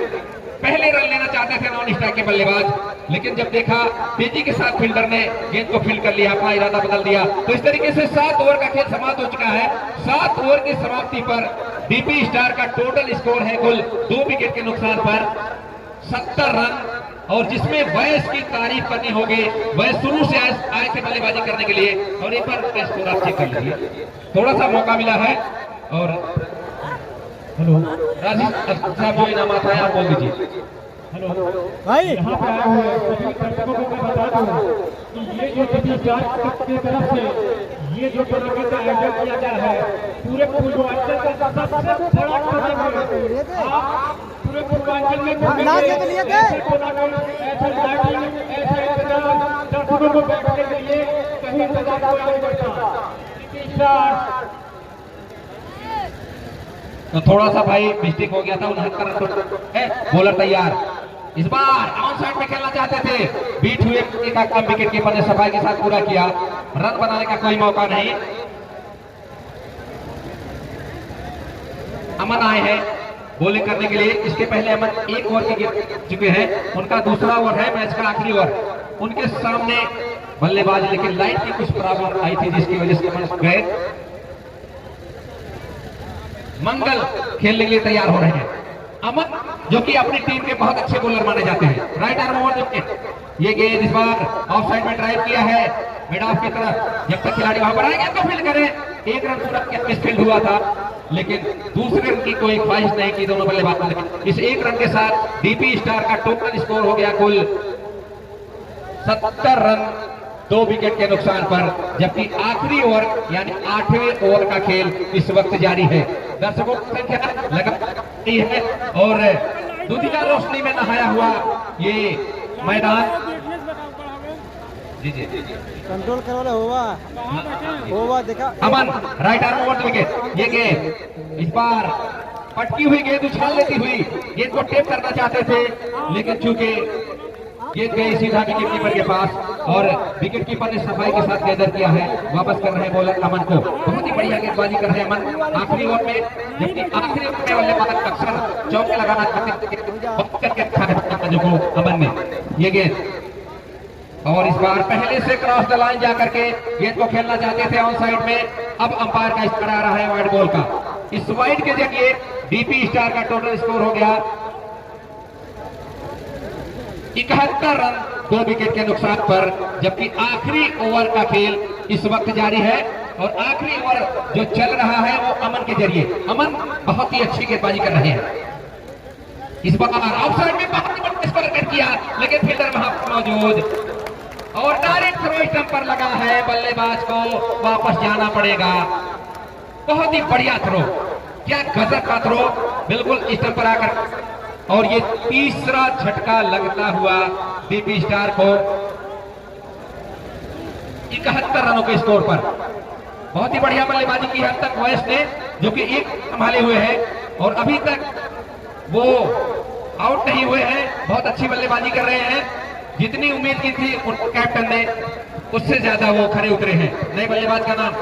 E: पहले रन लेना चाहते थे नॉन स्ट्राइक के बल्लेबाज, लेकिन जब देखा तेजी के साथ फील्डर ने गेंद को फील्ड कर लिया, अपना इरादा बदल दिया। तो इस तरीके से 7 ओवर का खेल समाप्त हो चुका है। 7 ओवर की समाप्ति पर डीपी स्टार का टोटल स्कोर है कुल 2 विकेट के नुकसान पर 70 रन, और जिसमें वयस की तारीफ करनी होगी। वयस शुरू से आए थे बल्लेबाजी करने के लिए, और एक बार स्कोर आप चेक कर लीजिए, थोड़ा सा मौका मिला है। और
D: हेलो
E: राजीव साहब जो इनाम आता है आप बोल दीजिए।
D: हेलो
B: भाई
D: यहाँ पे आए हुए सभी दर्शकों को मैं बता दूं कि ये जो डीपी स्टार की तरफ से ये जो टूर्नामेंट का आयोजन किया गया है, पूरे पूर्वांचल का सबसे बड़ा टूर्नामेंट है। आप पूरे पूर्वांचल
A: पूर्वांचल में
B: नाम के तो लिए थे
A: ऐसा लाइटिंग, ऐसा इंतजाम दर्शकों को बैठने के लिए कहीं इंतजाम कोई नहीं करता।
E: तो थोड़ा सा भाई मिस्टेक हो गया था, 69 रन है। बॉलर तैयार, इस बार ऑन साइड में खेलना चाहते थे, बीट हुए का काम विकेट कीपर ने सफाई के साथ पूरा किया। रन बनाने का कोई मौका नहीं। अमन आए हैं बॉलिंग करने के लिए। इसके पहले अमन एक ओवर के गिर चुके हैं, उनका दूसरा ओवर है मैच का आखिरी ओवर। उनके सामने बल्लेबाज, लेकिन लाइट की कुछ प्रॉब्लम आई थी जिसकी वजह से अमन गए। मंगल खेलने के लिए तैयार हो रहे हैं। अमन जो कि अपनी टीम के बहुत अच्छे बॉलर माने जाते हैं। राइट आर्म ओवर विकेट, ये गेंद इस बार ऑफ साइड में ड्राइव किया है मिड ऑफ की तरफ। जब तक खिलाड़ी वहां पर आएंगे तो फील्ड करें। एक रन पूरा मिसफील्ड हुआ था, लेकिन दूसरे रन की कोई ख्वाहिश नहीं की दोनों बल्लेबाज ने। इस एक रन के साथ डीपी स्टार का टोटल स्कोर हो गया कुल 70 रन 2 विकेट के नुकसान पर। जबकि आखिरी ओवर यानी 8वें ओवर का खेल इस वक्त जारी है। दर्शकों की संख्या लगातार है और दुधिया रोशनी में नहाया हुआ ये मैदान। जी जी जी
B: कंट्रोल करो होवा देखा।
E: अमन राइट आर्म ओवर विकेट, ये गेंद इस बार पटकी हुई गेंद उछाल लेती हुई गेंद को टेप करना चाहते थे, लेकिन चूंकि गेंद गई सीधा विकेट कीपर के पास और विकेट कीपर ने सफाई के साथ गैदर किया है। वापस कर रहे हैं बॉलर अमन को। बहुत ही बढ़िया गेंदबाजी कर रहे हैं अमन आखिरी ओवर में, जबकि आखिरी ओवर में बल्लेबाज अक्सर चौके लगाना चाहते थे अमन ने ये गेंद। और इस बार पहले से क्रॉस द लाइन जाकर के गेंद को खेलना चाहते थे ऑन साइड में। अब अंपायर का इशारा आ रहा है वाइड बॉल का। इस वाइड के जरिए डीपी स्टार का टोटल स्कोर हो गया 71 रन 2 विकेट के नुकसान पर। जबकि आखिरी ओवर का खेल इस वक्त जारी है और आखिरी ओवर जो चल रहा है वो अमन के जरिए। अमन बहुत ही अच्छी गेंदबाजी कर रहे हैं। इस बार ऑफ साइड में बहुत स्कोर किया, लेकिन फील्डर वहां मौजूद और डायरेक्ट थ्रो स्टंप पर लगा है। बल्लेबाज को वापस जाना पड़ेगा। बहुत ही बढ़िया थ्रो, क्या गजब का थ्रो, बिल्कुल स्टंप पर आकर। और ये तीसरा झटका लगता हुआ डीपी स्टार को 71 रनों के स्कोर पर। बहुत ही बढ़िया बल्लेबाजी की हद तक वेस्ट ने, जो कि एक संभाले हुए हैं और अभी तक वो आउट नहीं हुए हैं। बहुत अच्छी बल्लेबाजी कर रहे हैं। जितनी उम्मीद की थी उन कैप्टन ने, उससे ज्यादा वो खरे उतरे हैं। नए बल्लेबाज का नाम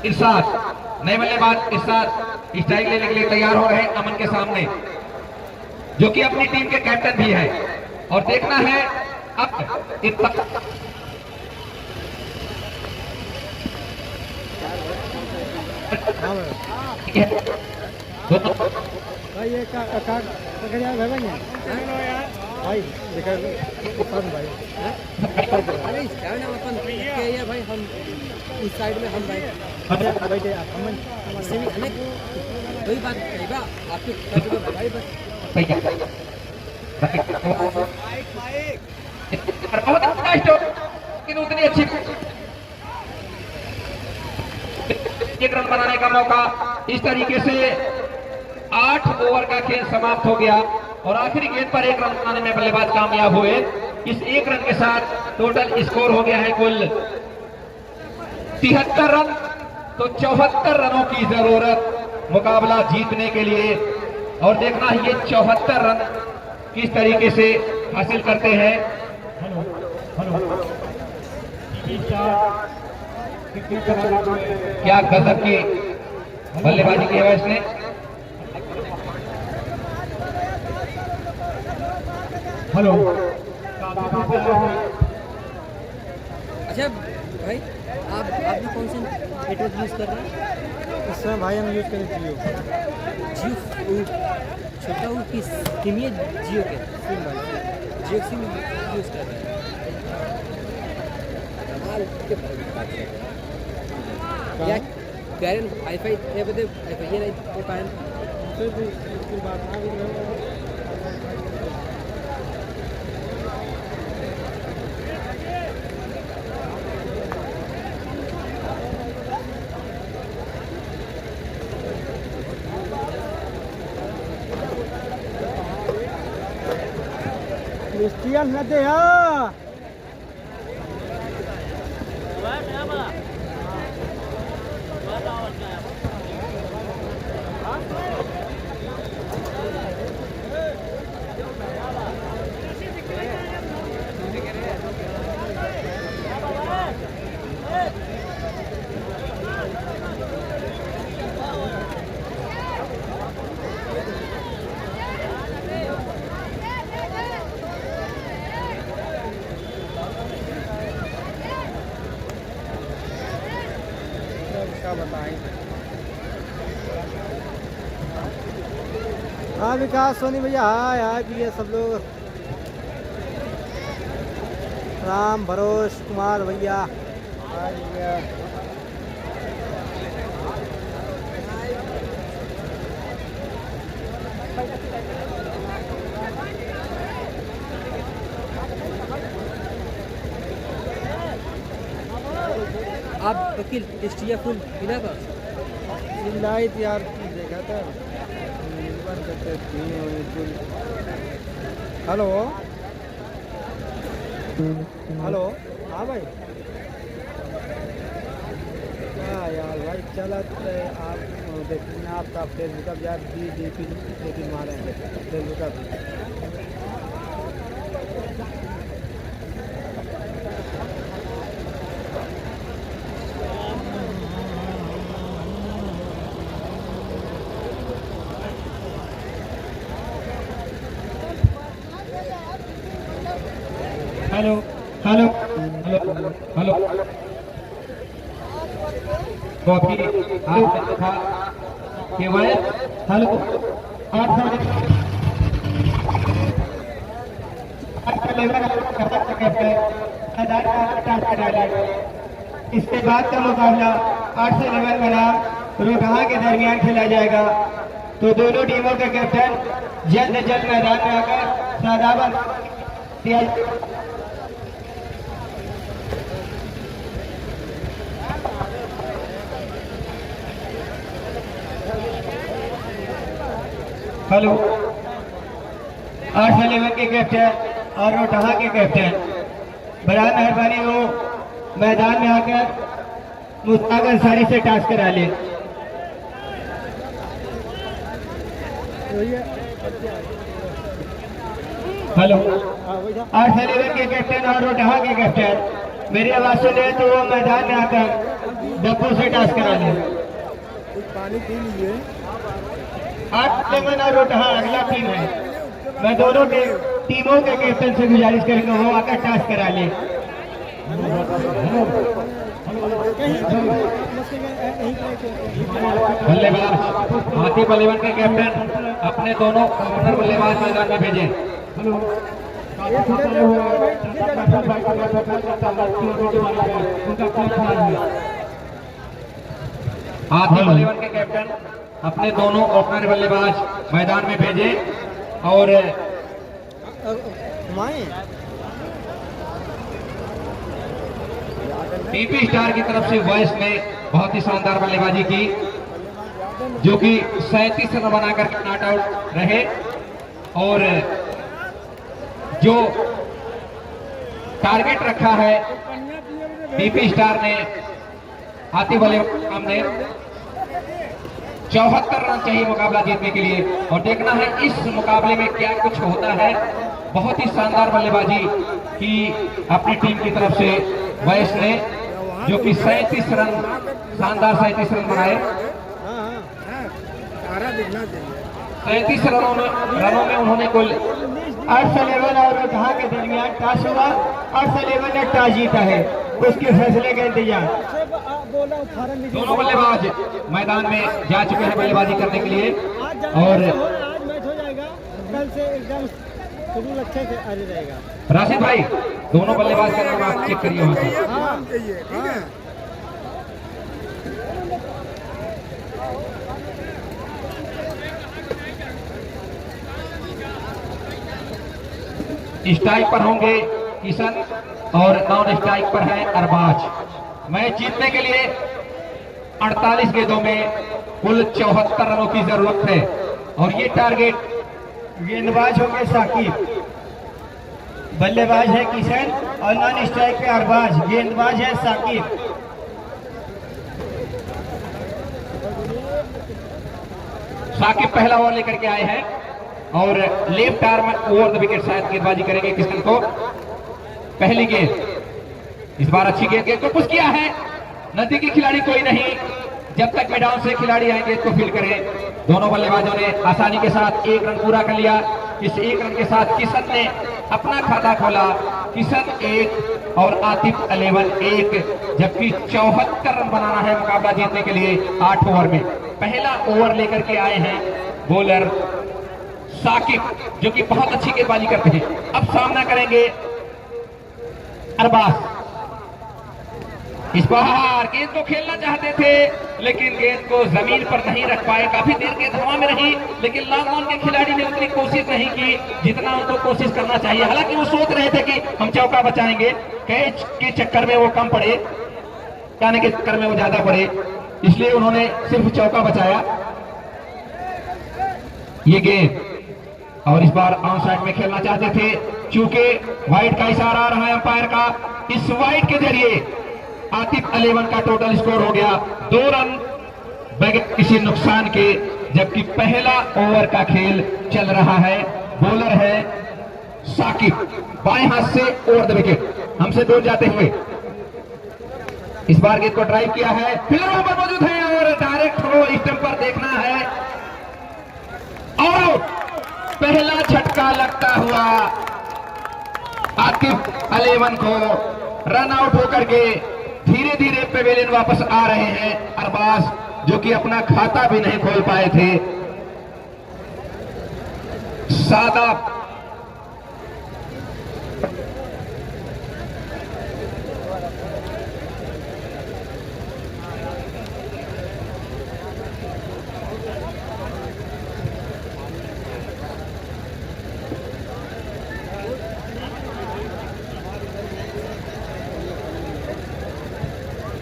E: इरशाद, नए बल्लेबाज इरशाद स्ट्राइक लेने के लिए तैयार हो रहे हैं अमन के सामने, जो कि अपनी टीम के कैप्टन भी है। और देखना है अब
B: भाई ये भाई देखा भाई
C: अरे क्या नाम अपन ये भाई हम इस साइड में हम भाई इससे भी अनेक वही बात कही बा आपके भाई बस
E: बहुत अच्छा स्टोर, लेकिन उतनी अच्छी एक रन बनाने का मौका। इस तरीके से 8 ओवर का खेल समाप्त हो गया और आखिरी गेंद पर 1 रन बनाने में बल्लेबाज कामयाब हुए। इस 1 रन के साथ टोटल स्कोर हो गया है कुल 73 रन। तो 74 रनों की जरूरत मुकाबला जीतने के लिए, और देखना है ये 74 रन किस तरीके से हासिल करते हैं। क्या गजब की बल्लेबाजी की है इसने।
A: हेलो,
C: अच्छा भाई आप भी कौन से नेटवर्क यूज़ कर रहे हैं?
B: इस समय भाई हम यूज़ करें जियो
C: छोटा वो किस किम जियो के सिम भाई जियो सिम यूज़ कर रहे हैं। या कारण वाईफाई त्यामध्ये वाईफाई नाही ते पाहिजे
B: क्रिस्टियन न दे हाँ हाँ विकास सोनी भैया हाय हाय भी है सब लोग। राम भरोस कुमार भैया हाय भैया।
C: आप वकील टेस्टिया फुल बिना का
B: चिल्लाई थी यार देखा था। हेलो हेलो हाँ भाई हाँ यार भाई चला आप देखिए आपका फेसबुक अब यार डी मारे हैं फेसबुक अब
A: hello hello hello hello
E: coffee आपने देखा केवल
A: हेलो 8 इसके बाद का मुकाबला 8 से 11 का नाम रोकहा के दरमियान खेला जाएगा। तो दोनों टीमों के कैप्टन जल्द से जल्द मैदान में आकर सादाबाद हेलो 8 से 11 के कैप्टन और रोटहा के कैप्टन बराबर मेहरबानी हो मैदान में आकर मुश्ताक अंसारी से टास्क करा ले। हेलो 8 से 11 के कैप्टन और रोटहा के कैप्टन मेरी आवाज सुने तो वो मैदान में आकर डब्बू से टास्क करा ले।
B: पानी पी लीजिए।
A: 8 11 और रोटहा अगला टीम है। मैं दोनों टीमों के कैप्टन से गुजारिश करूंगा वो आकर टास्क करा ले।
E: बल्लेबाज आतिफ अलीवन के कैप्टन अपने दोनों ओपनर बल्लेबाज मैदान में भेजें। आतिफ अलीवन के कैप्टन अपने दोनों ओपनर बल्लेबाज मैदान में भेजें और पीपी स्टार की तरफ से वॉइस ने बहुत ही शानदार बल्लेबाजी की जो कि 37 रन बनाकर नॉट आउट रहे और जो टारगेट रखा है पीपी स्टार ने आतिफ अली ने 74 रन चाहिए मुकाबला जीतने के लिए और देखना है इस मुकाबले में क्या कुछ होता है। बहुत ही शानदार बल्लेबाजी की अपनी टीम की तरफ से वैस ने जो कि 37 रन शानदार 37 रन बनाए। 37 रनों में उन्होंने कुल
A: 8 से 11 और रोटहा के दरमियान टॉस हुआ। 8 से 11 ने टॉस जीता है उसके फैसले का इंतजार।
E: दोनों बल्लेबाज मैदान में जा चुके हैं बल्लेबाजी करने के लिए और
B: आज मैच हो जाएगा कल से एकदम शेड्यूल अच्छे से आ जाएगा।
E: राशिद भाई दोनों बल्लेबाज का नाम आप चेक करिए वहां से। स्ट्राइक पर होंगे किशन और नॉन स्ट्राइक पर है अरबाज। मैच जीतने के लिए 48 गेंदों में कुल 74 रनों की जरूरत है और ये टारगेट
A: गेंदबाज होंगे साकिब बल्लेबाज है किशन और नॉन स्ट्राइक पे अरबाज, गेंदबाज है साकिब।
E: साकिब पहला ओवर लेकर के आए हैं और left arm over the wicket शायद गेंदबाजी करेंगे किशन को। पहली गेंद इस बार अच्छी गेंद को पुश किया है, नजदीकी खिलाड़ी कोई नहीं, जब तक मैदान से खिलाड़ी आएंगे इसको फील्ड करें। दोनों बल्लेबाजों ने आसानी के साथ 1 रन पूरा कर लिया। इस 1 रन के साथ किशन ने अपना खाता खोला, किशन 1 और आतिफ 11 1, जबकि 74 रन बनाना है मुकाबला जीतने के लिए 8 ओवर में। पहला ओवर लेकर के आए हैं बॉलर साकिब जो कि बहुत अच्छी गेंदबाजी करते हैं। अब सामना करेंगे अरबाज। इस बार गेंद को खेलना चाहते थे लेकिन गेंद को जमीन पर नहीं रख पाए, काफी देर गेंद हवा में रही लेकिन लॉन्ग ऑन के खिलाड़ी ने उतनी कोशिश नहीं की जितना उनको कोशिश करना चाहिए। हालांकि वो सोच रहे थे कि हम चौका बचाएंगे, कैच के चक्कर में वो कम पड़े, जाने के चक्कर में वो ज्यादा पड़े, इसलिए उन्होंने सिर्फ चौका बचाया। ये गेंद और इस बार ऑन साइड में खेलना चाहते थे, चूंकि वाइड का इशारा आ रहा है अंपायर का। इस वाइड के जरिए आतिफ 11 का टोटल स्कोर हो गया 2 रन बगैर किसी नुकसान के, जबकि पहला ओवर का खेल चल रहा है। बॉलर है साकिब, बाएं हाथ से ओवर द विकेट, हमसे दूर जाते हुए इस बार गेंद को ड्राइव किया है, फील्डर वहां पर मौजूद है और डायरेक्ट थ्रो स्टंप पर देखना है और पहला झटका लगता हुआ आतिफ 11 को रन आउट होकर के धीरे धीरे पेवेलियन वापस आ रहे हैं अरबाज, जो कि अपना खाता भी नहीं खोल पाए थे। सादा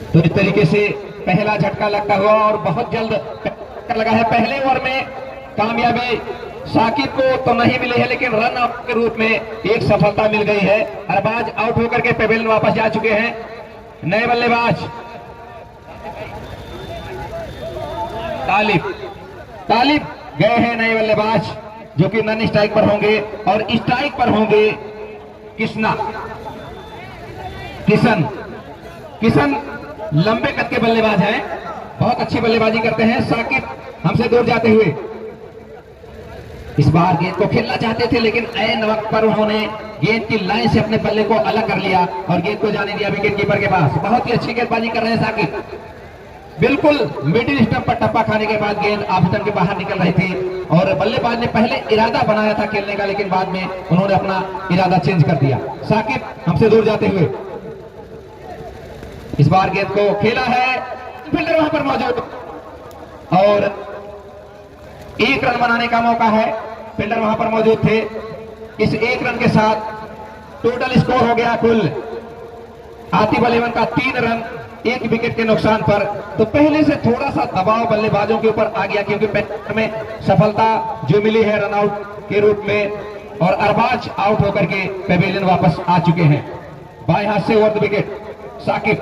E: तो इस तरीके से पहला झटका लगता हुआ और बहुत जल्द लगा है। पहले ओवर में कामयाबी साकिब को तो नहीं मिली है लेकिन रन आउट के रूप में एक सफलता मिल गई है। अरबाज आउट होकर के पेवेलियन वापस जा चुके हैं। नए बल्लेबाज तालिब गए हैं, नए बल्लेबाज जो कि नन स्ट्राइक पर होंगे और स्ट्राइक पर होंगे किशन लंबे कद के बल्लेबाज हैं, बहुत अच्छी बल्लेबाजी करते हैं। साकिब हमसे दूर जाते हुए इस बार गेंद को खेलना चाहते थे लेकिन ऐन वक्त पर उन्होंने गेंद की लाइन से अपने बल्ले को अलग कर लिया और गेंद को जाने दिया विकेट कीपर के पास। बहुत ही अच्छी गेंदबाजी कर रहे हैं साकिब, बिल्कुल मिडिल स्टंप पर टप्पा खाने के बाद गेंद आभूषण के बाहर निकल रही थी और बल्लेबाज ने पहले इरादा बनाया था खेलने का लेकिन बाद में उन्होंने अपना इरादा चेंज कर दिया। साकिब हमसे दूर जाते हुए इस बार गेंद को खेला है, फील्डर वहां पर मौजूद और 1 रन बनाने का मौका है। फील्डर वहां पर मौजूद थे। इस 1 रन के साथ टोटल स्कोर हो गया कुल आतिफ 11 का 3 रन 1 विकेट के नुकसान पर। तो पहले से थोड़ा सा दबाव बल्लेबाजों के ऊपर आ गया क्योंकि पहले में सफलता जो मिली है रन आउट के रूप में और अरबाज आउट होकर के पेवेलियन वापस आ चुके हैं। बाएं हाथ से ओवर द विकेट साकिब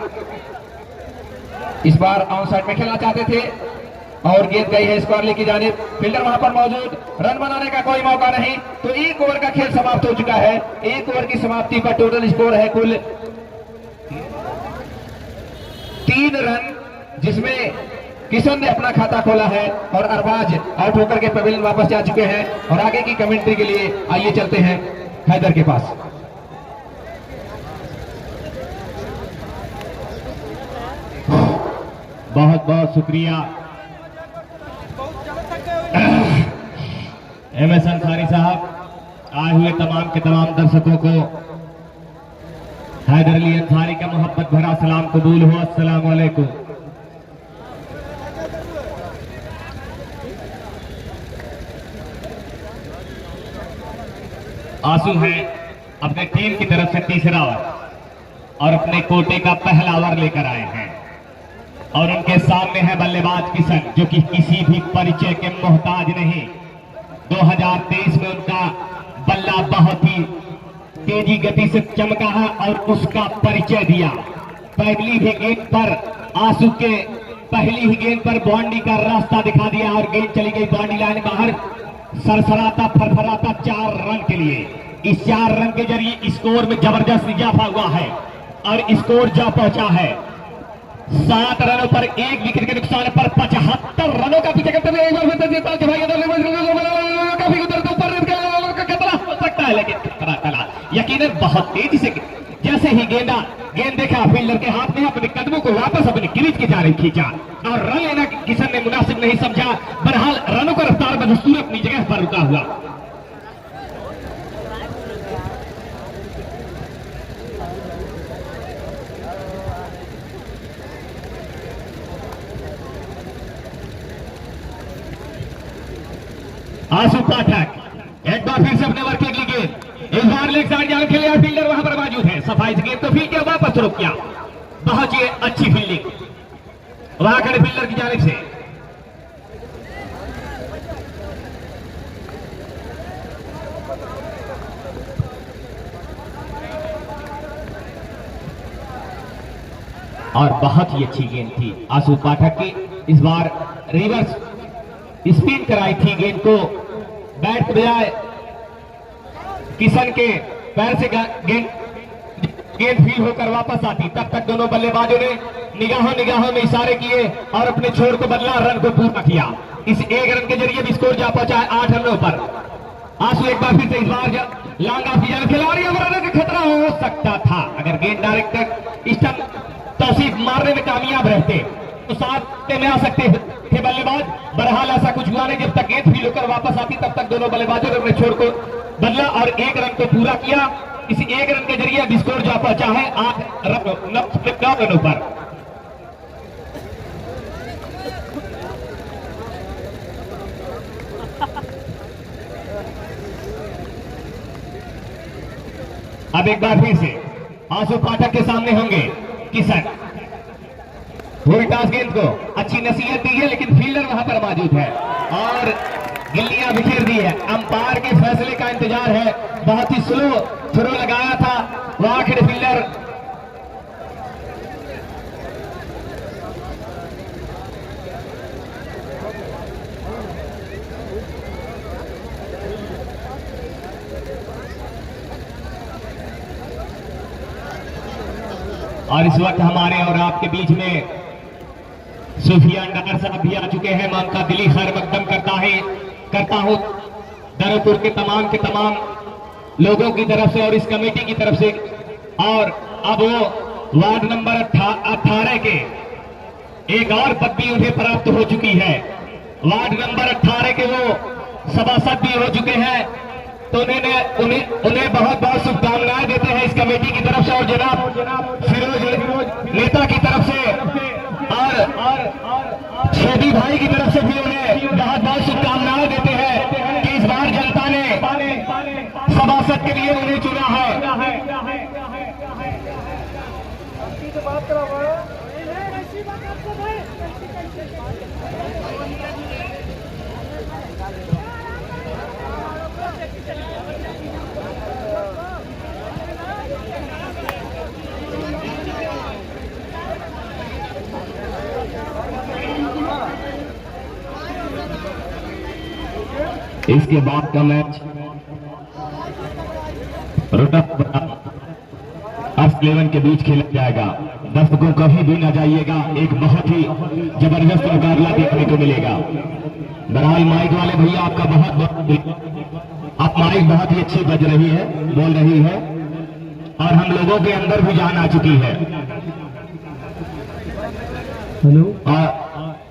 E: इस बार ऑन साइड में खेलना चाहते थे और गेंद गई है स्क्वायर की जानिब। फील्डर वहां पर मौजूद, रन बनाने का कोई मौका नहीं। तो 1 ओवर का खेल समाप्त हो चुका है। 1 ओवर की समाप्ति पर टोटल स्कोर है कुल 3 रन, जिसमें किशन ने अपना खाता खोला है और अरबाज आउट होकर के पेवेलियन वापस जा चुके हैं। और आगे की कमेंट्री के लिए आइए चलते हैं हैदर के पास।
A: बहुत बहुत शुक्रिया एमएस अंसारी साहब, आए हुए तमाम के तमाम दर्शकों को हैदर अली अंसारी का मोहब्बत भरा सलाम कबूल हो। अस्सलाम वालेकुम। आंसू हैं अपने टीम की तरफ से तीसरा ओवर और अपने कोटे का पहला ओवर लेकर आए हैं और उनके सामने है बल्लेबाज किशन जो कि किसी भी परिचय के मोहताज नहीं। 2023 में उनका बल्ला बहुत ही तेजी गति से चमका है और उसका परिचय दिया। पहली ही गेंद पर आंसू के पहली ही गेंद पर बाउंड्री का रास्ता दिखा दिया और गेंद चली गई बाउंड्री लाइन बाहर। सरसराता फरफराता 4 रन के लिए। इस 4 रन के जरिए स्कोर में जबरदस्त इजाफा हुआ है और स्कोर जा पहुंचा है 7 रनों पर 1 विकेट के नुकसान पर 75 रनों का पीछे करते हुए काफी उधर तो ऊपर खतरा हो सकता है, लेकिन खतरा चला यकीनन बहुत तेजी से। जैसे ही गेंद देखा फील्डर के हाथ में, अपने कदमों को वापस अपने क्रीज की जानिब खींचा और रन लेना किशन ने मुनासिब नहीं समझा। बहरहाल रनों का रफ्तार बदस्तूर अपनी जगह पर रुका हुआ। आंसू पाठक एक बार फिर से अपने वर्क के लिए इस बार लेग साइड जाने के लिए फील्डर वहां पर मौजूद है। सफाई से गेंद को फील्ड किया, वापस रोक किया। बहुत ही अच्छी फील्डिंग वहां खड़े फील्डर की जानिब से। और बहुत ही अच्छी गेंद थी आंसू पाठक की। इस बार रिवर्स स्पिन कराई थी गेंद को, बैट के बजाय किशन के पैर से गेंद फील होकर वापस आती। तब तक दोनों बल्लेबाजों ने निगाहों में इशारे किए और अपने छोर को बदला, रन को पूरा किया। इस 1 रन के जरिए भी स्कोर जा पहुंचा है 8 रनों पर। आंसू एक बार फिर से इस बार लांगा फिजल खिलाड़ी रन का खतरा हो सकता था अगर गेंद डायरेक्ट स्टंप तौसीफ मारने में कामयाब रहते तो साथ में आ सकते थे बल्लेबाज। बहरहाल ऐसा कुछ हुआ नहीं। जब तक गेंद फील होकर वापस आती तब तक दोनों बल्लेबाजों ने अपने छोर को बदला और 1 रन को पूरा किया। इस 1 रन के जरिए स्कोर जा पहुंचा है 9 रनों पर। अब एक बार फिर से आंसू पाठक के सामने होंगे किशन। पूरी टॉस गेंद को अच्छी नसीहत दी है, लेकिन फील्डर वहां पर मौजूद है और गिल्लियां बिखेर दी है। अंपायर के फैसले का इंतजार है। बहुत ही स्लो थ्रो लगाया था वहां खड़े फील्डर। और इस वक्त हमारे और आपके बीच में सूफिया डार साहब भी आ चुके हैं। मैं उनका दिली खैर मकदम करता हूं दरपुर के तमाम लोगों की तरफ से और इस कमेटी की तरफ से। और अब वो वार्ड नंबर 18 के एक और पदवी उन्हें प्राप्त हो चुकी है। वार्ड नंबर 18 के वो सभासद भी हो चुके हैं, तो उन्हें बहुत बहुत शुभकामनाएं देते हैं इस कमेटी की तरफ से और जनाब फिरोज नेता की तरफ से और छेदी भाई की तरफ से भी उन्हें बहुत बहुत शुभकामनाएं देते हैं कि इस बार जनता ने सभासद के लिए उन्हें चुना है। इसके बाद का मैच फर्स्ट 11 के बीच खेला जाएगा। दर्शकों कहीं भी ना जाइएगा, एक बहुत ही जबरदस्त मुकाबला देखने को मिलेगा। बहरहाल माइक वाले भैया आपका बहुत बहुत आप माइक बहुत ही अच्छी बज रही है, बोल रही है और हम लोगों के अंदर भी जान आ चुकी है। हेलो।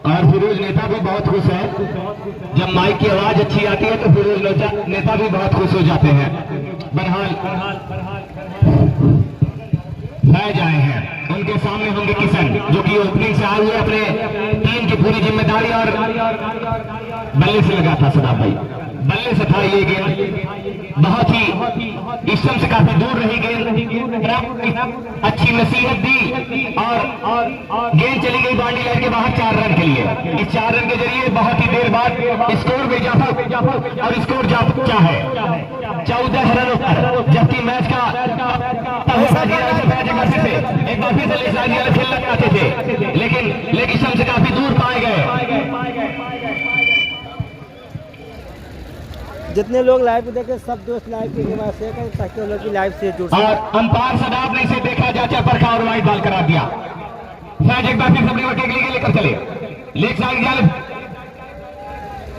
A: और फिरोज नेता भी बहुत खुश है। जब माइक की आवाज अच्छी आती है तो फिरोज नेता भी बहुत खुश हो जाते हैं। बहरहाल फैज आए हैं, उनके सामने होंगे किशन जो कि ओपनिंग से आए हुए अपने टीम की पूरी जिम्मेदारी और बल्ले से लगा था। सदा भाई बल्ले से था ये गेंद, बहुत ही स्टंप से काफी दूर रही गेंद, अच्छी नसीहत दी और गेंद चली गई बाउंड्री लाइन के बाहर 4 रन के लिए। इस 4 रन के जरिए बहुत ही देर बाद स्कोर में इजाफा और स्कोर जा पहुंचा है 14 रनों पर, जबकि मैच का
E: ऑफिस अली साहब वाले खेलना चाहते थे, लेकिन लेग स्टंप से काफी दूर पाए गए।
B: जितने लोग लाइव देखे सब दोस्त लाइव के बाद शेयर करें ताकि वो लोग भी लाइव से जुड़ सकें।
E: और अंपायर सदाब ने इसे देखा जाचा पर और वाइड बॉल करा दिया। फैज एक बार फिर सबने वटे के लिए लेकर चले, लेग साइड जाल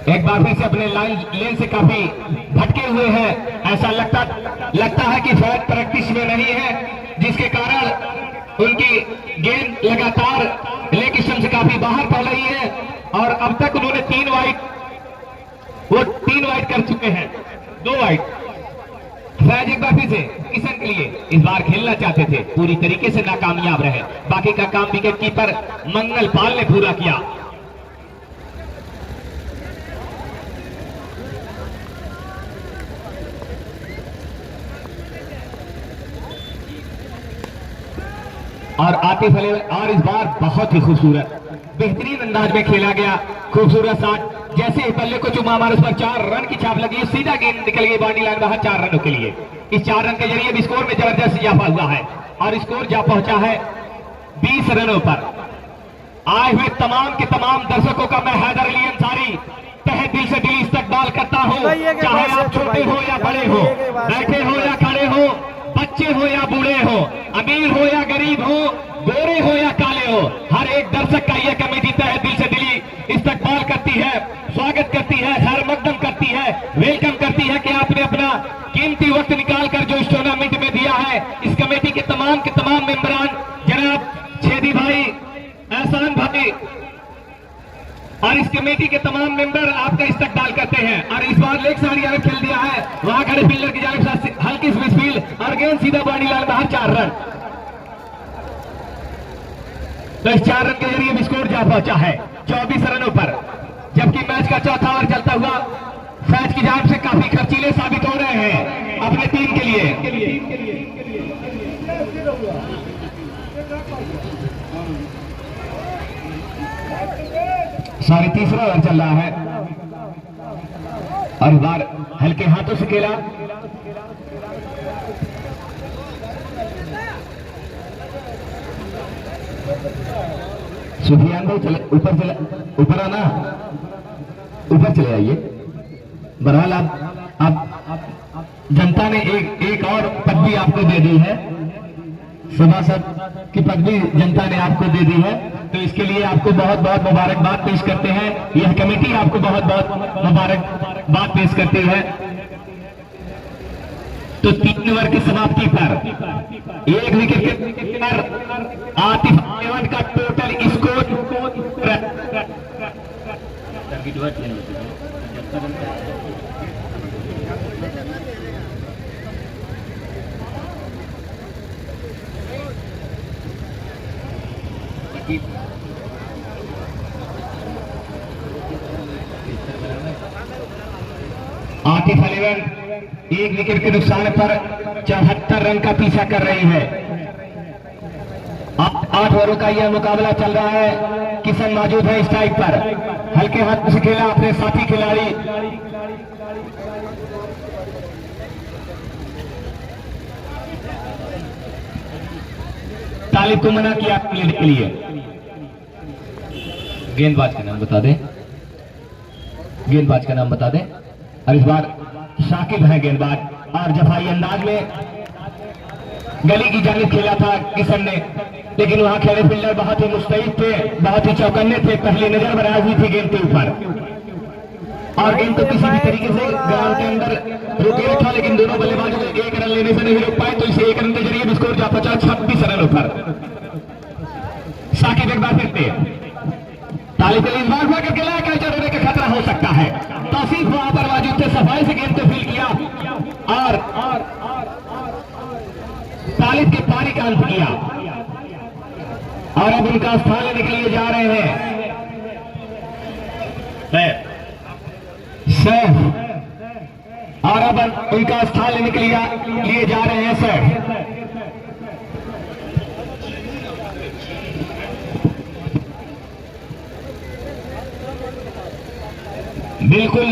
E: एक बार फिर से अपने लेन से काफी भटके हुए हैं। ऐसा लगता है कि फैज प्रैक्टिस में नहीं है, जिसके कारण उनकी गेंद लगातार लेग स्टंप से काफी बाहर पड़ रही है और अब तक उन्होंने 3 वाइड कर चुके हैं, 2 वाइड। फैज एक बार फिर से किशन के लिए इस बार खेलना चाहते थे, पूरी तरीके से नाकामयाब रहे। बाकी का काम विकेट कीपर मंगल पाल ने पूरा किया। और आतिफ अली और इस बार बहुत ही खूबसूरत बेहतरीन अंदाज में खेला गया, खूबसूरत शॉट। जैसे ही बल्ले को चुमा मार उस पर 4 रन की छाप लगी, सीधा गेंद निकल गई बाउंड्री लाइन बाहर 4 रनों के लिए। इस 4 रन के जरिए भी स्कोर में जबरदस्त इजाफा हुआ है और स्कोर जा पहुंचा है 20 रनों पर। आए हुए तमाम के तमाम दर्शकों का मैं हैदर अली अंसारी तहे दिल से दिल इस्तकबाल करता हूं, चाहे आप छोटे हो या बड़े हो, बैठे हो या खड़े हो, बच्चे हो या बूढ़े हो, अमीर हो या गरीब हो, गोरे हो या काले हो, हर एक दर्शक का यह कमेटी तहे दिल से दिली इस्तकबाल करती है, स्वागत करती है, खैर मकदम करती है, वेलकम करती है कि आपने अपना कीमती वक्त निकालकर जो इस टूर्नामेंट में दिया है। इस कमेटी के तमाम मेंबरान जनाब छेदी भाई, एहसान भाई और इस कमेटी के तमाम मेंबर आपका इस्तकबाल करते हैं। और इस बार लेग साइड यार खेल दिया है, वहां खड़े फील्डर की जानिब से हल्की स्विच फील्ड और गेंद सीधा बाउंड्री लाइन बाहर 4 रन। तो इस 4 रन के जरिए भी स्कोर जा पहुंचा है 24 रनों पर, जबकि मैच का चौथा ओवर चलता हुआ फैज की जानिब से काफी खर्चीले साबित हो रहे हैं अपने टीम के लिए। साढ़े तीसरा ओवर चल रहा है और इस बार हल्के हाथों से खेला। सुफियान भाई चले ऊपर आना, ऊपर चले आइए। बहरहाल आप जनता ने एक और पदवी आपको दे दी है, सभासद की पदवी जनता ने आपको दे दी है, तो इसके लिए आपको बहुत बहुत मुबारकबाद पेश करते हैं। यह कमेटी आपको बहुत बहुत मुबारकबाद पेश करती है। तो 3 ओवर की समाप्ति पर 1 विकेट पर आतिफ अली का total score Atif Ali 1 wicket के नुकसान पर 74 रन का पीछा कर रही है। 8 ओवरों का यह मुकाबला चल रहा है। किशन मौजूद है स्ट्राइक पर, हल्के हाथ से खेला अपने साथी खिलाड़ी तालिब को मना किया लेने के लिए। गेंदबाज का नाम बता दें, गेंदबाज का नाम बता दें। और इस बार शाकिब है गेंदबाज, और जफाई अंदाज में गली की जानिब खेला था किशन ने, लेकिन वहां खेले फील्डर बहुत ही मुस्तैद थे, बहुत ही चौकन्ने थे। पहली नजर बराज हुई थी गेंद के ऊपर और गेंद तो किसी भी तरीके से ग्राउंड के अंदर रुके था, लेकिन दोनों बल्लेबाजों ने 1 रन लेने से नहीं रोक पाए, तो इसे 1 रन के जरिए स्कोर जा पहुंचा 26 रनों पर। शाकिब एक बार फिर तालिब इस बार करके लाया, कैचर होने का खतरा हो सकता है। तौसीफ वहां पर मौजूद थे, सफाई से गेंद को फील्ड किया और तालिब के पारी का अंत किया और अब उनका स्थान लेने के लिए जा रहे हैं सैफ, और अब उनका स्थान लेने के लिए जा रहे हैं सैफ। बिल्कुल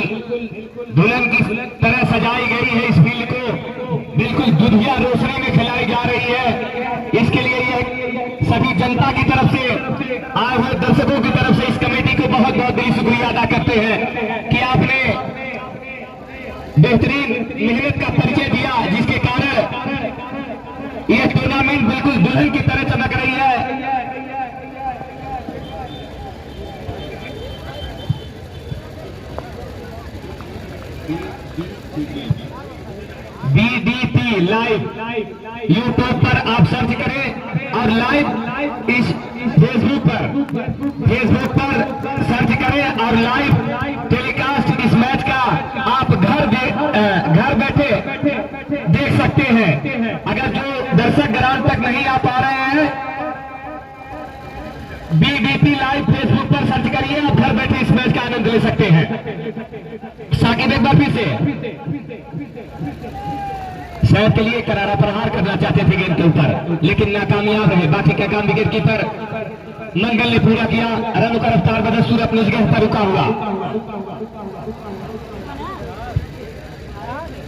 E: दुल्हन की तरह सजाई गई है इस फील्ड को, बिल्कुल दुधिया रोशनी में खिलाई जा रही है। इसके लिए यह
A: आए हुए दर्शकों की तरफ से इस कमेटी को बहुत बहुत दिली शुक्रिया अदा करते हैं कि आपने बेहतरीन मेहनत का परिचय दिया, जिसके कारण यह टूर्नामेंट बिल्कुल दुल्हन की तरह चमक रही है। बीडीपी लाइव यूट्यूब पर आप सर्च करें और लाइव इस फेसबुक पर सर्च करें और लाइव टेलीकास्ट इस मैच का आप घर बैठे देख सकते हैं। अगर जो दर्शक ग्राउंड तक नहीं आ पा रहे हैं, बीडीपी लाइव फेसबुक पर सर्च करिए, आप घर बैठे इस मैच का आनंद ले सकते हैं। साकिब एक बार फिर से शहर के लिए करारा प्रहार करना चाहते थे गेंद के ऊपर, लेकिन नाकामयाब रहे। बाकी का काम विकेट कीपर मंगल ने पूरा किया। रनों का रफ्तार बदस्तूर अपनी जगह पर रुका हुआ।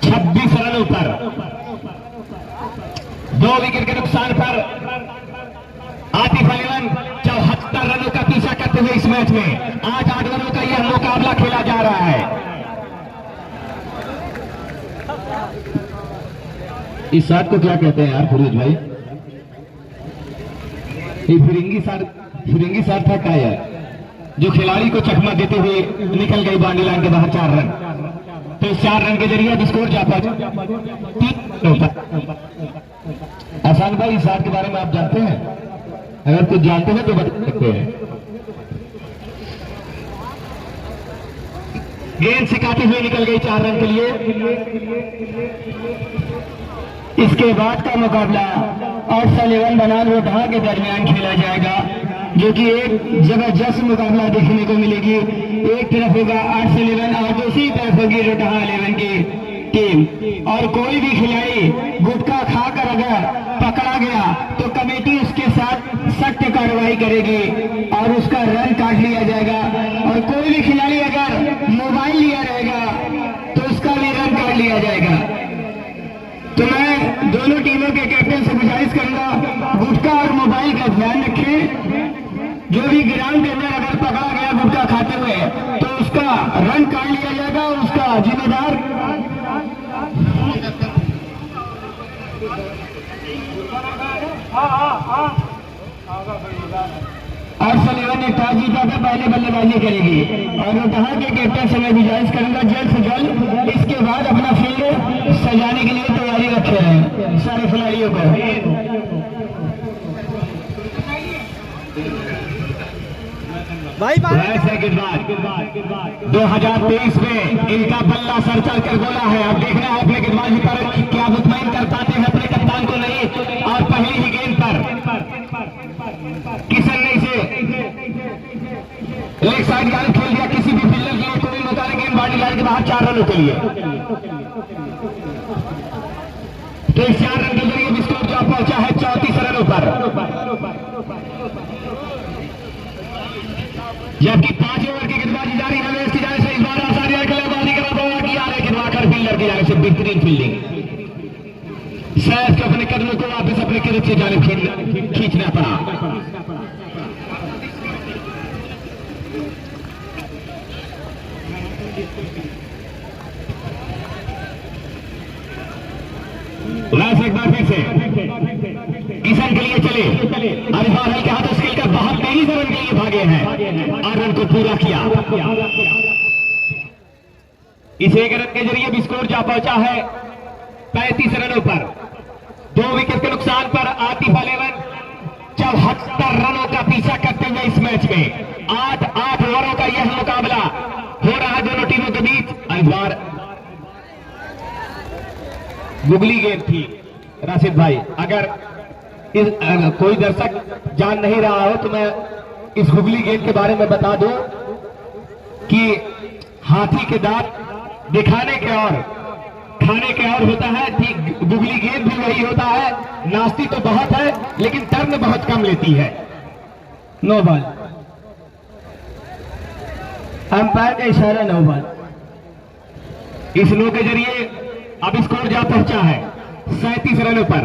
A: 26 रनों पर 2 विकेट के नुकसान पर आतिफ अली 74 रनों का पीछा करते हुए इस मैच में आज 8 रनों का यह मुकाबला खेला जा रहा है। इस शॉट को क्या कहते हैं यार फिरोज भाई? ये फिरंगी शॉट था क्या यार, जो खिलाड़ी को चकमा देते हुए निकल गई बाउंड्री लाइन के बाहर 4 रन। तो इस 4 रन के जरिए स्कोर जा पहुंचा 3। आसान भाई, इस शॉट के बारे में आप जानते हैं? अगर कुछ जानते हैं तो बता सकते हैं। गेंद सिखाते हुए निकल गई 4 रन के लिए। इसके बाद का मुकाबला और सलेवन बनाम रोटहा के दरमियान खेला जाएगा, जो कि एक जबरदस्त मुकाबला देखने को मिलेगी। एक तरफ होगा 8 से 11 और दूसरी तरफ होगी रोटहा 11 की टीम। और कोई भी खिलाड़ी गुटखा खाकर अगर पकड़ा गया तो कमेटी उसके साथ सख्त कार्रवाई करेगी और उसका रन काट लिया जाएगा। और कोई भी खिलाड़ी अगर मोबाइल लिया रहेगा तो उसका भी रन काट लिया जाएगा। तो मैं दोनों टीमों के कैप्टन से गुजारिश करूंगा, गुटखा और मोबाइल का ध्यान रखें। जो भी ग्राउंड के अंदर अगर पकड़ा गया गुटखा खाते हुए तो उसका रन काट लिया जाएगा और उसका जिम्मेदार और सलेवन ने टॉस जीता था, पहले बल्लेबाजी करेगी। और रोटहा के कैप्टन से मैं गुजारिश करूंगा जल्द से जल्द इसके बाद अपना फील्ड सजाने के लिए तैयारी रखे हैं सारे खिलाड़ियों को।
B: भाई
A: के बाद 2023 में इनका बल्ला सर चढ़कर बोला है। अब देखना है अपने गेंदबाजी पर क्या मुतमईन कर पाते हैं अपने कप्तान को नहीं। और पहली ही गेंद पर किशन ने इसे लेग साइड की तरफ खेल दिया। किसी भी फील्डर के लिए कोई मौका नहीं, गेंद बाउंड्री लाइन के बाहर 4 रनों के लिए। तो इस 4 रन के जरिए स्कोर जो पहुंचा है 34 रनों पर, जबकि 5 ओवर की गेंदबाजी जारी है। इसकी जाने से इस बार आसानी गेंदबाजी का दौरा किया, लेकिन वाकर फील्डर की जाने से बेहतरीन फील्डिंग। शायद के अपने कदमों को वापस अपने क्रिकेट से जाने खींचना पड़ा। एक बार फिर से किशन के लिए चले। अब इस बार हल्के हाथों स्किल का बहुत तेजी से रन के लिए भागे हैं और रन को पूरा किया। इस 1 रन के जरिए भी स्कोर जा पहुंचा है 35 रनों पर। 2 विकेट के नुकसान पर आतिफ अली 74 रनों का पीछा करते हुए इस मैच में 8 ओवरों का यह मुकाबला हो रहा है दोनों टीमों के बीच। इस बार गुगली गेंद थी राशिद भाई। अगर कोई दर्शक जान नहीं रहा हो तो मैं इस गुगली गेंद के बारे में बता दूं कि हाथी के दांत दिखाने के और खाने के और होता है, ठीक गुगली गेंद भी वही होता है। नाश्ती तो बहुत है लेकिन टर्न बहुत कम लेती है। नो बॉल, अंपायर का इशारा नो बॉल। इस नो के जरिए अब स्कोर जा पहुंचा है 37 रनों पर।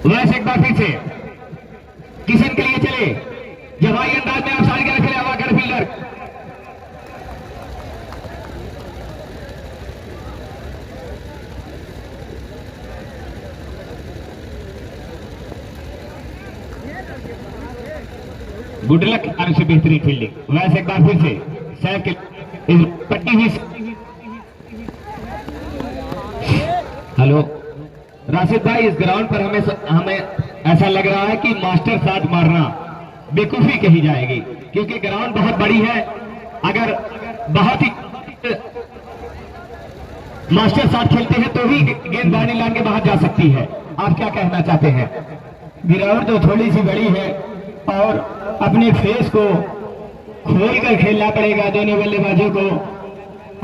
A: वैसे एक बार फिर से
E: किशन के लिए चले, जवाई अंदाज में आप सारी के रखे हवा कर फील्डर। गुड लक आने से बेहतरीन फील्डिंग। वैसे एक बार फिर से सैफ के इस पट्टी हुई। हेलो राशिद भाई, इस ग्राउंड पर हमें ऐसा लग रहा है कि मास्टर साथ मारना बेवकूफी कही जाएगी, क्योंकि ग्राउंड बहुत बड़ी है। अगर बहुत ही मास्टर साथ खेलते हैं तो ही गेंद बाउंड्री लाइन के बाहर जा सकती है। आप क्या कहना चाहते हैं?
A: ग्राउंड तो थोड़ी सी बड़ी है और अपने फेस को खोल कर खेलना पड़ेगा दोनों बल्लेबाजों को,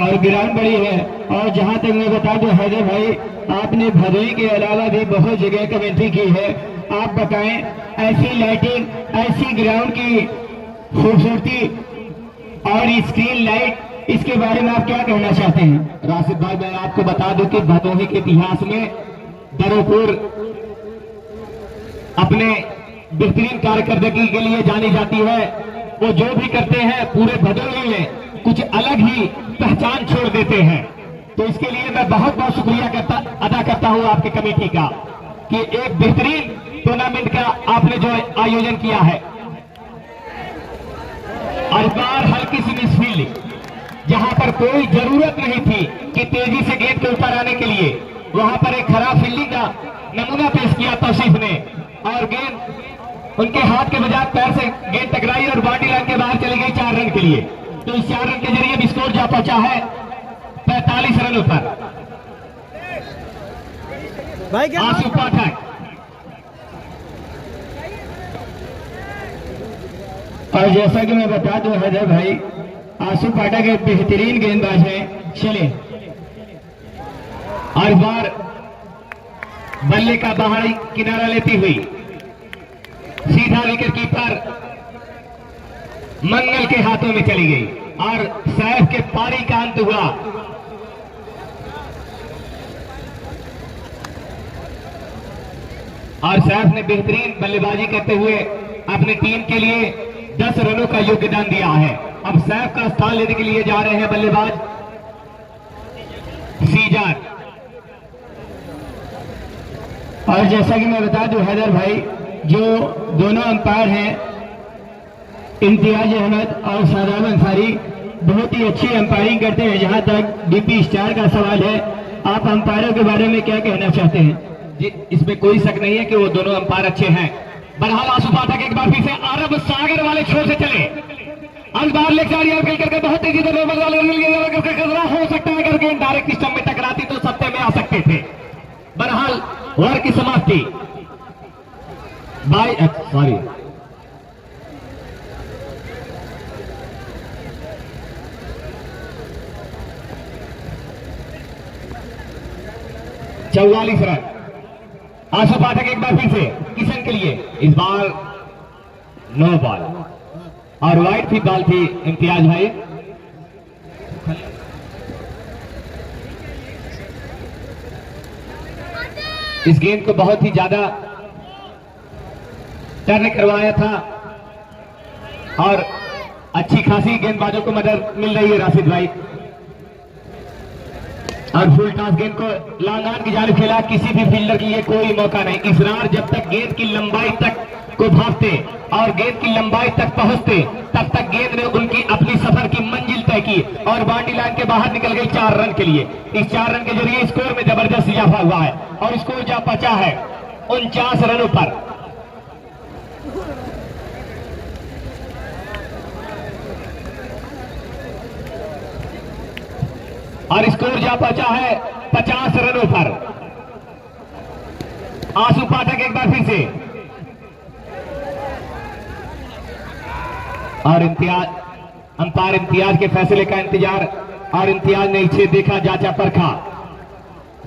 A: और ग्राउंड बड़ी है। और जहां तक मैं बता दूं हैदर भाई, आपने भदोही के अलावा भी बहुत जगह कमेंट्री की है। आप बताएं, ऐसी लाइटिंग, ऐसी ग्राउंड की खूबसूरती और स्क्रीन लाइट, इसके बारे में आप क्या कहना चाहते हैं?
E: राशिद भाई, मैं आपको बता दूं कि भदोही के इतिहास में दरोपुर अपने बेहतरीन कार्यकर्दगी के लिए जानी जाती है। वो जो भी करते हैं पूरे भदोही में कुछ अलग ही पहचान छोड़ देते हैं। तो इसके लिए मैं बहुत बहुत शुक्रिया अदा करता हूं आपकी कमेटी का कि एक बेहतरीन टूर्नामेंट का आपने जो आयोजन किया है। और बार हल्की सी मिसफील्डिंग, जहां पर कोई जरूरत नहीं थी कि तेजी से गेंद के ऊपर आने के लिए, वहां पर एक खराब फील्डिंग का नमूना पेश किया तौसीफ ने, और गेंद उनके हाथ के बजाय पैर से गेंद टकराई और बाउंड्री लाइन के बाहर चली गई 4 रन के लिए। तो इस 4 रन के जरिए स्कोर जा पहुंचा है 45 रनों पर।
B: भाई
E: आंसू पाठक
A: और जैसा कि मैं बता दूं हैदर भाई, आंसू पाठक एक बेहतरीन गेंदबाज है। चले,
E: और इस बार बल्ले का बाहरी किनारा लेती हुई सीधा विकेट कीपर मंगल के हाथों में चली गई और सैफ के पारी का अंत हुआ। और सैफ ने बेहतरीन बल्लेबाजी करते हुए अपनी टीम के लिए 10 रनों का योगदान दिया है। अब सैफ का स्थान लेने के लिए जा रहे हैं बल्लेबाज सीजर।
A: और जैसा कि मैं बता दूं हैदर भाई, जो दोनों अंपायर हैं इम्तियाज अहमद और शादाब अंसारी, बहुत ही अच्छी अंपायरिंग करते हैं। जहां तक डीपी स्टार का सवाल है, आप अंपायरों के बारे में क्या कहना चाहते हैं?
E: जी, इसमें कोई शक नहीं है कि वो दोनों अंपायर अच्छे हैं। बरहाल आंसू पाठक एक बार फिर से अरब सागर वाले छोर से चले, अंत बाहर लेग साइड यार खेल करके बहुत तेजी से खतरा हो सकता है। अगर गेंद डायरेक्ट स्टंप में टकराती तो सत्ते में आ सकते थे। बरहाल ओवर की समाप्ति बाय सॉरी 44 रन। आंसू पाठक एक बार फिर से किशन के लिए, इस बार नो बॉल और वाइड थी बॉल थी इम्तियाज भाई। इस गेंद को बहुत ही ज्यादा टर्न करवाया था और अच्छी खासी गेंदबाजों को मदद मिल रही है राशिद भाई। और फुल टॉस गेंद को लॉन्ग ऑन की जानिब खेला, किसी भी फील्डर के लिए कोई मौका नहीं। इसरार जब तक गेंद की लंबाई तक को भागते और गेंद की लंबाई तक पहुंचते, तब तक गेंद ने उनकी अपनी सफर की मंजिल तय की और बाउंड्री लाइन के बाहर निकल गई 4 रन के लिए। इस 4 रन के जरिए स्कोर में जबरदस्त इजाफा हुआ है और स्कोर जा पहुंचा है 49 रनों पर। और स्कोर जा पहुंचा है 50 रनों पर। आंसू पाठक एक बार फिर से और इम्तियाज, अंपायर इम्तियाज के फैसले का इंतजार, और इम्तियाज ने इसे देखा, जांचा परखा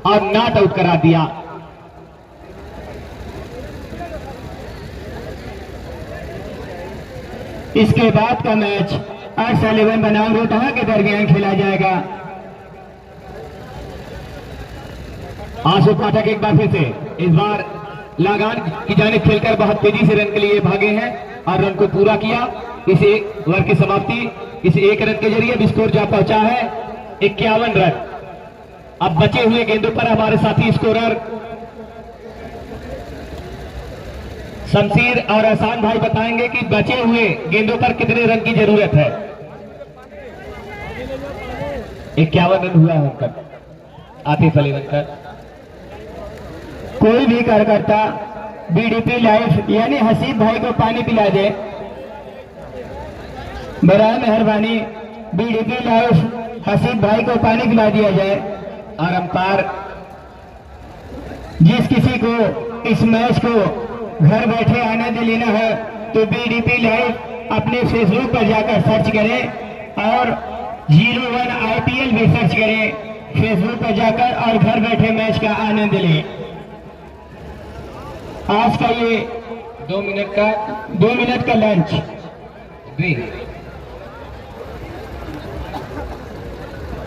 E: और नॉट आउट करा दिया।
A: इसके बाद का मैच 8-11 बनाम रोहतक के दरमियान खेला जाएगा।
E: आंसू पाठक एक बार फिर से, इस बार
A: लगान की जानिब खेलकर बहुत तेजी से रन के लिए भागे हैं और रन को पूरा किया। इस एक ओवर की समाप्ति इस एक रन के जरिए स्कोर जा पहुंचा है 51 रन। अब बचे हुए गेंदों पर हमारे साथी स्कोरर शमशीर और एहसान भाई बताएंगे कि बचे हुए गेंदों पर कितने रन की जरूरत है। 51 रन हुआ है उनका। आतिफ अली वंकर, कोई भी कार्यकर्ता बीडीपी लाइव यानी हसीब भाई को पानी पिला दे, बराए मेहरबानी बीडीपी लाइव हसीब भाई को पानी पिला दिया जाए। और अंपायर जिस किसी को इस मैच को घर बैठे आनंद लेना है तो बीडीपी लाइव अपने फेसबुक पर जाकर सर्च करें और 01 IPL भी सर्च करें फेसबुक पर जाकर और घर बैठे मैच का आनंद लें। आज का ये
E: 2 मिनट का
A: लंच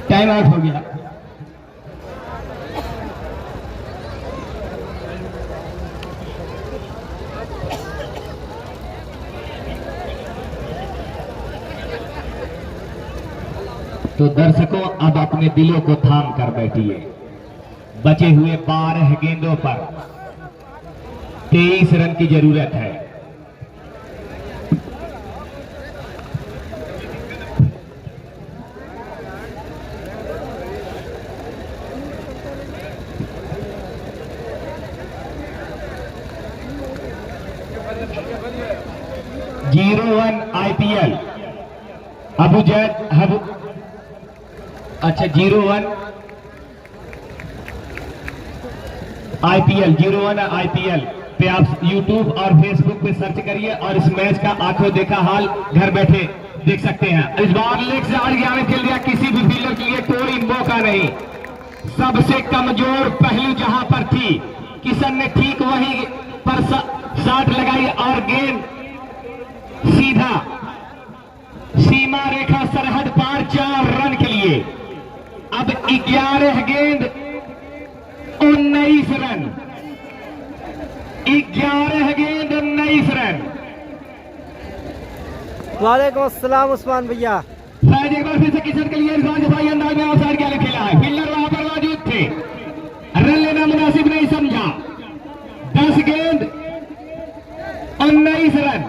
A: टाइम आउट हो गया। तो दर्शकों अब अपने दिलों को थाम कर बैठिए। बचे हुए 12 गेंदों पर 23 रन की जरूरत है। IPL अबू जैद अच्छा 01 IPL पे आप YouTube और Facebook पे सर्च करिए और इस मैच का आंखों देखा हाल घर बैठे देख सकते हैं। इस बार लेग से आगे आने खेल दिया, किसी भी फील्डर के लिए कोई मौका नहीं। सबसे कमजोर पहलू जहां पर थी किशन ने ठीक वही पर शॉट लगाई और गेंद सीधा सीमा रेखा सरहद पार 4 रन के लिए। अब 11 गेंद 19 रन 11 गेंद 19 रन।
B: वालेकुम अस्सलाम उस्मान भैया।
A: शायद एक बार फिर से किशन के लिए रिजवान भाई अंदाज में आउटसाइड के लिए खेला है। फील्डर वहां पर मौजूद थे, रन लेना मुनासिब नहीं समझा। 10 गेंद 19 रन।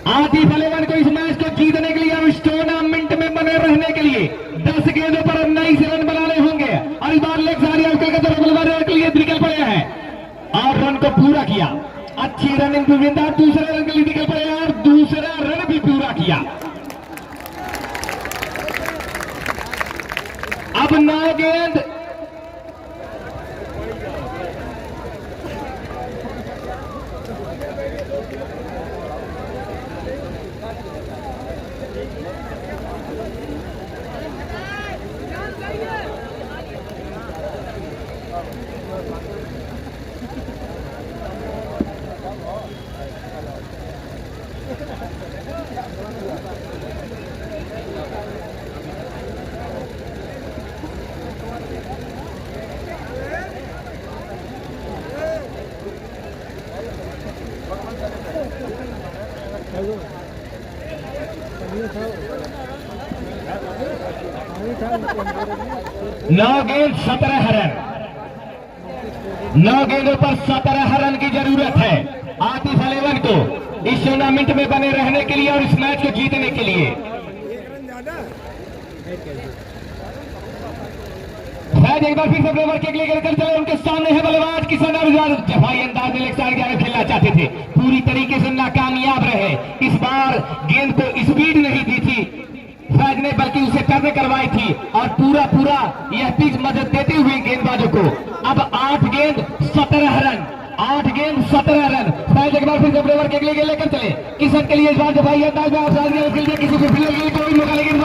A: आतिफ अली वंकर को इस मैच को जीतने के लिए और इस टूर्नामेंट में बने रहने के लिए 10 गेंदों पर 19 रन बनाने होंगे। और इस बार लेग सारी के लिए निकल पड़े हैं और रन को पूरा किया। अच्छी रनिंग विविधता, दूसरे रन के लिए निकल पड़े और दूसरा रन भी पूरा किया। अब 9 गेंद 9 गेंद 17 रन। 9 गेंदों पर 17 रन की जरूरत है आतिफ अली वंकर को इस टूर्नामेंट में बने रहने के लिए और इस मैच को जीतने के लिए। शायद एक बार फिर से ओवर के लिए कर चले। उनके सामने है बल्लेबाज किशन भाई अंदाज में खेलना चाहते थे, पूरी तरीके से नाकामयाब रहे। इस बार गेंद को स्पीड नहीं दी थी फैज ने, बल्कि उसे टर्न करवाई थी और पूरा यह पिच मदद देते हुए गेंदबाजों को। अब 8 गेंद 17 रन। 8 गेंद 17 रन। फैज एक बार फिर से ओवर के लिए लेकर चले। किशन के लिए इस बार भाई अंदाज में किसी को फिलहाल के लिए कोई मौका, लेकिन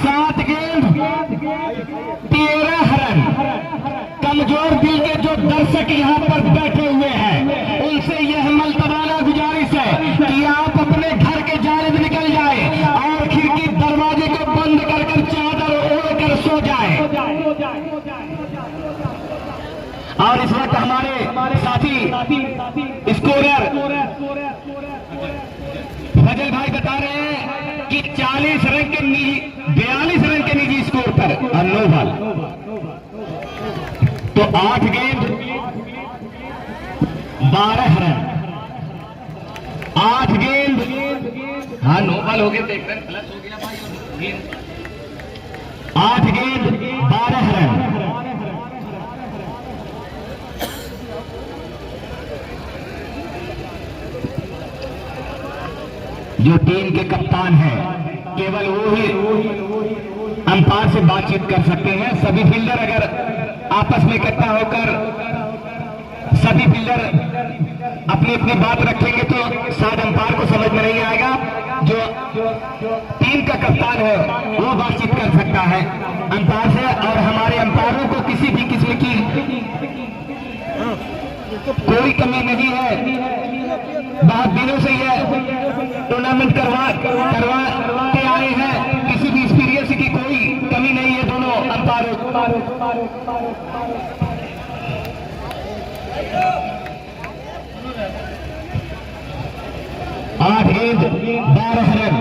A: 7 गेंद 13 रन। कमजोर दिल के जो दर्शक यहाँ पर बैठे हुए हैं उनसे यह मलतबाना गुजारिश है कि आप अपने घर के जानिब निकल जाए और खिड़की दरवाजे को बंद कर चादर ओढ़ कर सो जाए। स्कोरर फजल भाई बता रहे हैं कि 40 रन के 42 रन के निजी स्कोर पर और 9 बॉल, तो 8 गेंद 12 रन, 8 गेंद, हाँ 9 बॉल हो गए, 1 रन प्लस हो गया भाई, 8 गेंद 12 रन। जो टीम के कप्तान हैं केवल वो ही अंपायर से बातचीत कर सकते हैं। सभी फील्डर अगर आपस में इकट्ठा होकर सभी फील्डर अपनी अपनी बात रखेंगे तो शायद अंपायर को समझ में नहीं आएगा। जो टीम का कप्तान है वो बातचीत कर सकता है अंपायर से, और हमारे अंपायरों को किसी भी किस्म की कोई कमी नहीं है। बहुत दिनों से यह टूर्नामेंट करवा के आए हैं, किसी भी एक्सपीरियंस की कोई कमी नहीं है दोनों अंपायरों। 8 गेंद 12 रन,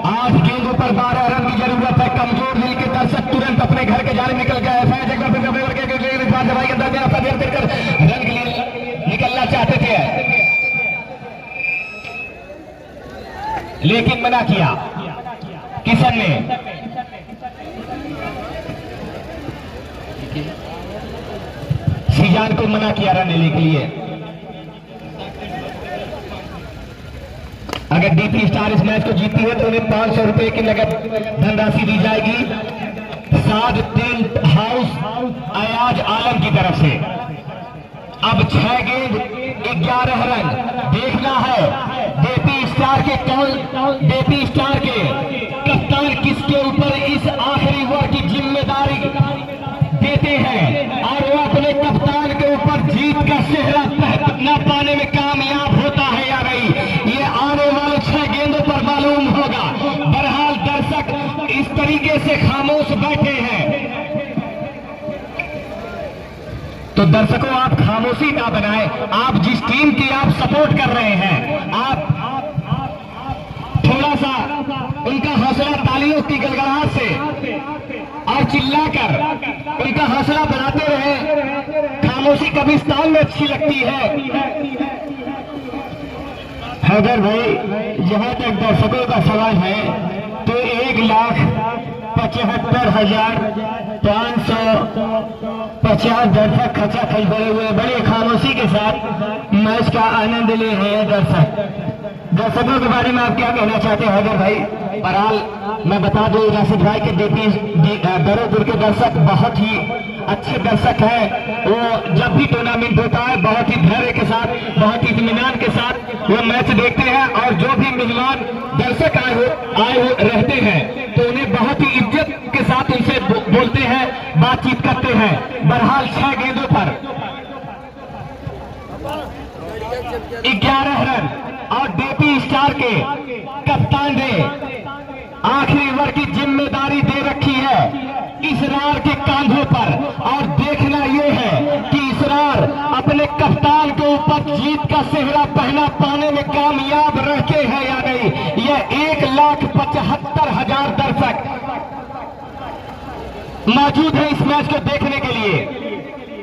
A: 8 गेंदों पर 12 रन की जरूरत है। कमजोर दिल के दर्शक तुरंत अपने घर के जाने निकल गए। रन के लिए निकलना चाहते थे लेकिन मना किया किशन ने। सीजान को मना किया रन लेने के लिए। अगर डीपी स्टार इस मैच को जीती है तो उन्हें 500 रुपए की नगद धनराशि दी जाएगी साद टेंट हाउस अयाज आलम की तरफ से। अब 6 गेंद 11 रन। देखना है डीपी स्टार के कप्तान किसके ऊपर इस आखिरी ओवर की जिम्मेदारी देते हैं और वो अपने कप्तान के ऊपर जीत का सेहरा न पाने में कामयाब होता है या नहीं, ये आने वाले 6 गेंदों पर मालूम होगा। बहरहाल दर्शक इस तरीके से खामोश बैठे हैं, तो दर्शकों आप खामोशी ना बनाएं। आप जिस टीम की आप सपोर्ट कर रहे हैं, आप थोड़ा सा उनका हौसला तालियों की गड़गड़ाहट से और चिल्लाकर उनका हौसला बढ़ाते रहे। खामोशी कब्रिस्तान में अच्छी लगती है। हैदर भाई, जहां तक दर्शकों का सवाल है तो 1,75,550 दर्शक खचा खच भरे हुए बड़े खामोशी के साथ मैच का आनंद ले रहे हैं दर्शक। दर्शकों के बारे में आप क्या कहना चाहते हैं हैदर भाई? बहरहाल मैं बता दूं राशिद भाई के दरोपुर के दर्शक बहुत ही अच्छे दर्शक हैं। वो जब भी टूर्नामेंट होता है बहुत ही धैर्य के साथ, बहुत ही इत्मीनान के साथ वो मैच देखते हैं और जो भी मेहमान दर्शक आए रहते हैं तो उन्हें बहुत ही इज्जत के साथ उनसे बोलते हैं, बातचीत करते हैं। बहरहाल 6 गेंदों पर 11 रन और डीपी स्टार के कप्तान ने आखिरी ओवर की जिम्मेदारी दे रखी है इसरार के कांधों पर। और देखना यह है कि इसरार अपने कप्तान के ऊपर जीत का सेहरा पहना पाने में कामयाब रहते हैं या नहीं। यह 1,75,000 दर्शक मौजूद है इस मैच को देखने के लिए।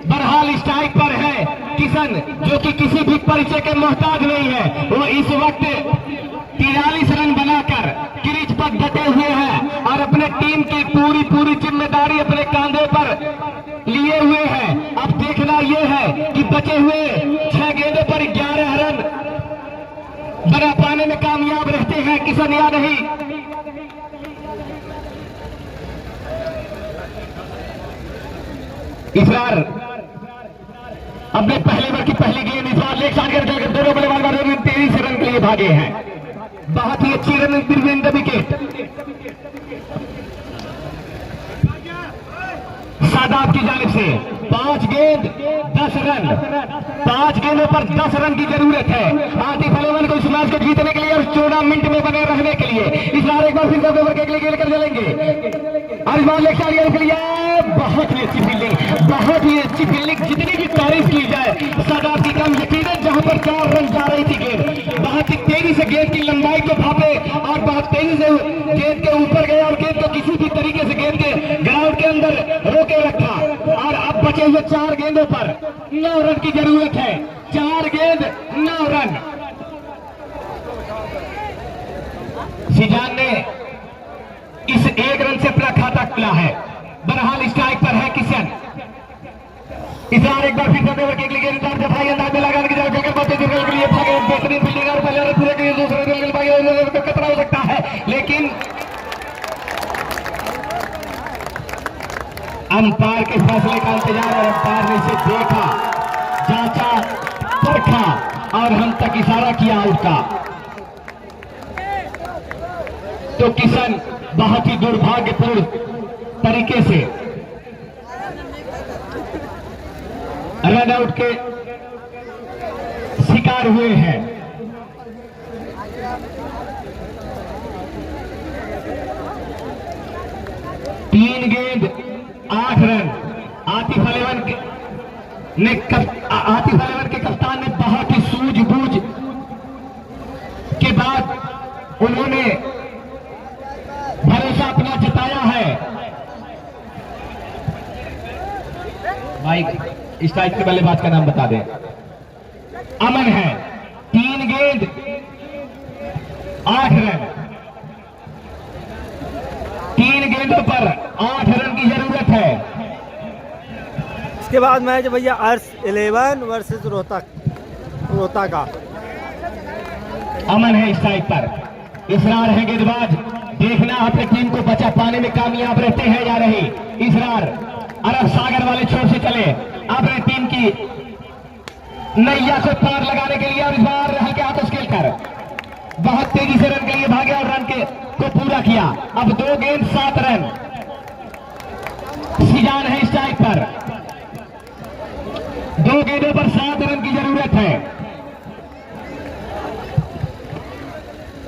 A: बहरहाल स्ट्राइक पर है किशन, जो कि किसी भी परिचय के मोहताज नहीं है। वो इस वक्त 43 रन बनाकर क्रीज पर डटे हुए हैं और अपने टीम की पूरी जिम्मेदारी अपने कांधे पर लिए हुए हैं। अब देखना यह है कि बचे हुए 6 गेंदों पर 11 रन बना पाने में कामयाब रहते हैं किशन या नहीं। इसरार अपने पहले ओवर की पहली गेंद इस बार लेग साइड करके दोनों बल्लेबाज 23 रन के लिए भागे हैं। बहुत ही अच्छी run between the wicket. Shadab की जानिब से 5 गेंद 10 रन, 5 गेंदों पर 10 रन की जरूरत है आतिफ अलीवन को इस मैच को जीतने के लिए और टूर्नामेंट में बने रहने के लिए। इस बार एक बार फिर से ओवर के लिए लेकर चलेंगे और इस बार लेग साइड के लिए बहुत ही अच्छी फील्डिंग, बहुत ही अच्छी फील्डिंग। जितनी भी तारीफ की जाए सदा की कम। यकीनन जहां पर 4 रन जा रही थी गेंद, बहुत ही तेजी से गेंद की लंबाई को भापे और बहुत तेजी से गेंद के ऊपर गए और गेंद को किसी भी तरीके से गेंद के ग्राउंड के अंदर रोके रखा। और अब बचे हुए 4 गेंदों पर 9 रन की जरूरत है। 4 गेंद 9 रन। सीजान ने इस 1 रन से अपना खाता खुला है। बहरहाल स्ट्राइक पर है किशन। इस बार एक बार फिर से देवर के लिए इंतजार जब भाई अंदाज में लगाने की जरूरत है। बहुत तेजी के लिए भागे बेहतरीन फील्डिंग और पहले पूरे के दूसरे रन भागे खतरा हो सकता है, लेकिन अंपायर के फैसले का इंतजार और अंपायर ने इसे देखा, जांचा, परखा और हम तक इशारा किया आउट का। तो किशन बहुत ही दुर्भाग्यपूर्ण तरीके से रन आउट के शिकार हुए हैं। तीन गेंद 8 रन। आतिफ अलीवन के कप्तान ने बहुत ही सूझबूझ के बाद उन्होंने भरोसा अपना जताया है। भाई स्ट्राइक के बल्लेबाज का नाम बता दें। अमन है। 3 गेंद 8 रन। 3 गेंदों पर 8 रन की जरूरत है।
B: इसके बाद मैच भैया अर्श 11 वर्सेस रोहता का।
A: अमन है स्ट्राइक पर। इसरार है गेंदबाज। देखना अपनी टीम को बचा पाने में कामयाब रहते हैं या नहीं। इसरार अरब सागर वाले छोर से चले अपनी टीम की नैया को पार लगाने के लिए और इस बार हल्के हाथों खेल कर बहुत तेजी से रन के लिए भागे और रन को पूरा किया। अब 2 गेंद 7 रन। सीजान है स्ट्राइक पर। 2 गेंदों पर 7 रन की जरूरत है।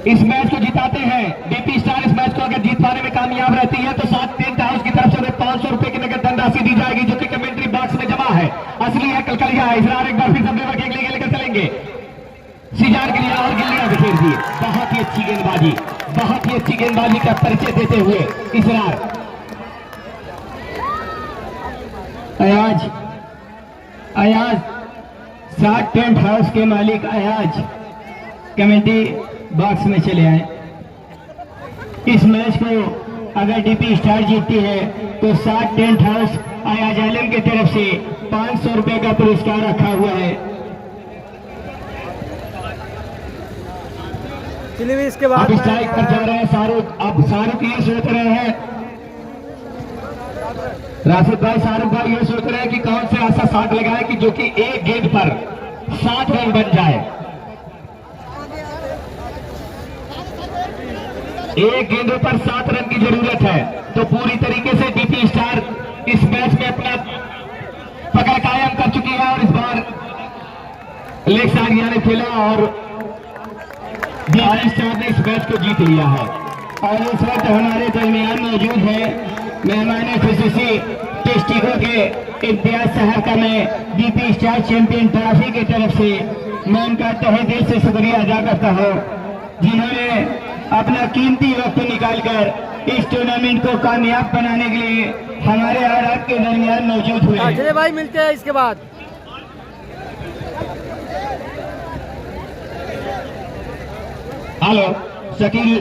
A: इस मैच को जिताते हैं डीपी स्टार। इस मैच को अगर जीत पाने में कामयाब रहती है तो 7 टेंट हाउस की तरफ से उन्हें 500 रुपए की नगद धनराशि दी जाएगी, जो कि कमेंट्री बॉक्स में जमा है। असली है कलकलिया है। इसरार एक बार फिर सब देवर के लिए लेकर चलेंगे। सीजान के लिए और गिल्लियां बिखेर दी। बहुत ही अच्छी गेंदबाजी, बहुत ही अच्छी गेंदबाजी का परिचय देते हुए इसरार। अयाज 7 टेंट हाउस के मालिक अयाज कमेटी बॉक्स में चले आए। इस मैच को अगर डीपी स्टार जीतती है तो 7 टेंट हाउस अयाज आलम की तरफ से 500 रुपए का पुरस्कार रखा हुआ है।
B: चलिए इसके बाद
A: अब स्ट्राइक पर जा रहे हैं शाहरुख। अब शाहरुख ये सोच रहे हैं, राशिद भाई, शाहरुख भाई ये सोच रहे हैं कि कौन से ऐसा शॉट लगाए कि जो कि 1 गेंद पर 7 रन बन जाए। 1 गेंदों पर 7 रन की जरूरत है। तो पूरी तरीके से डीपी स्टार इस मैच में अपना पकड़ कायम कर चुकी है और इस बार लेग साइड ने खेला और डीपी स्टार ने इस मैच को जीत लिया है। और इस वक्त हमारे दरमियान मौजूद है मेहमान खुसूसी टेस्टिको के इम्तियाज शहर का मैं डीपी स्टार चैंपियन ट्रॉफी की तरफ से मैं उनका तहे दिल से शुक्रिया अदा करता हूँ, जिन्होंने अपना कीमती वक्त निकालकर इस टूर्नामेंट को कामयाब बनाने के लिए हमारे और आपके दरमियान मौजूद हुए।
B: चलिए भाई मिलते हैं इसके बाद।
A: हेलो शकील।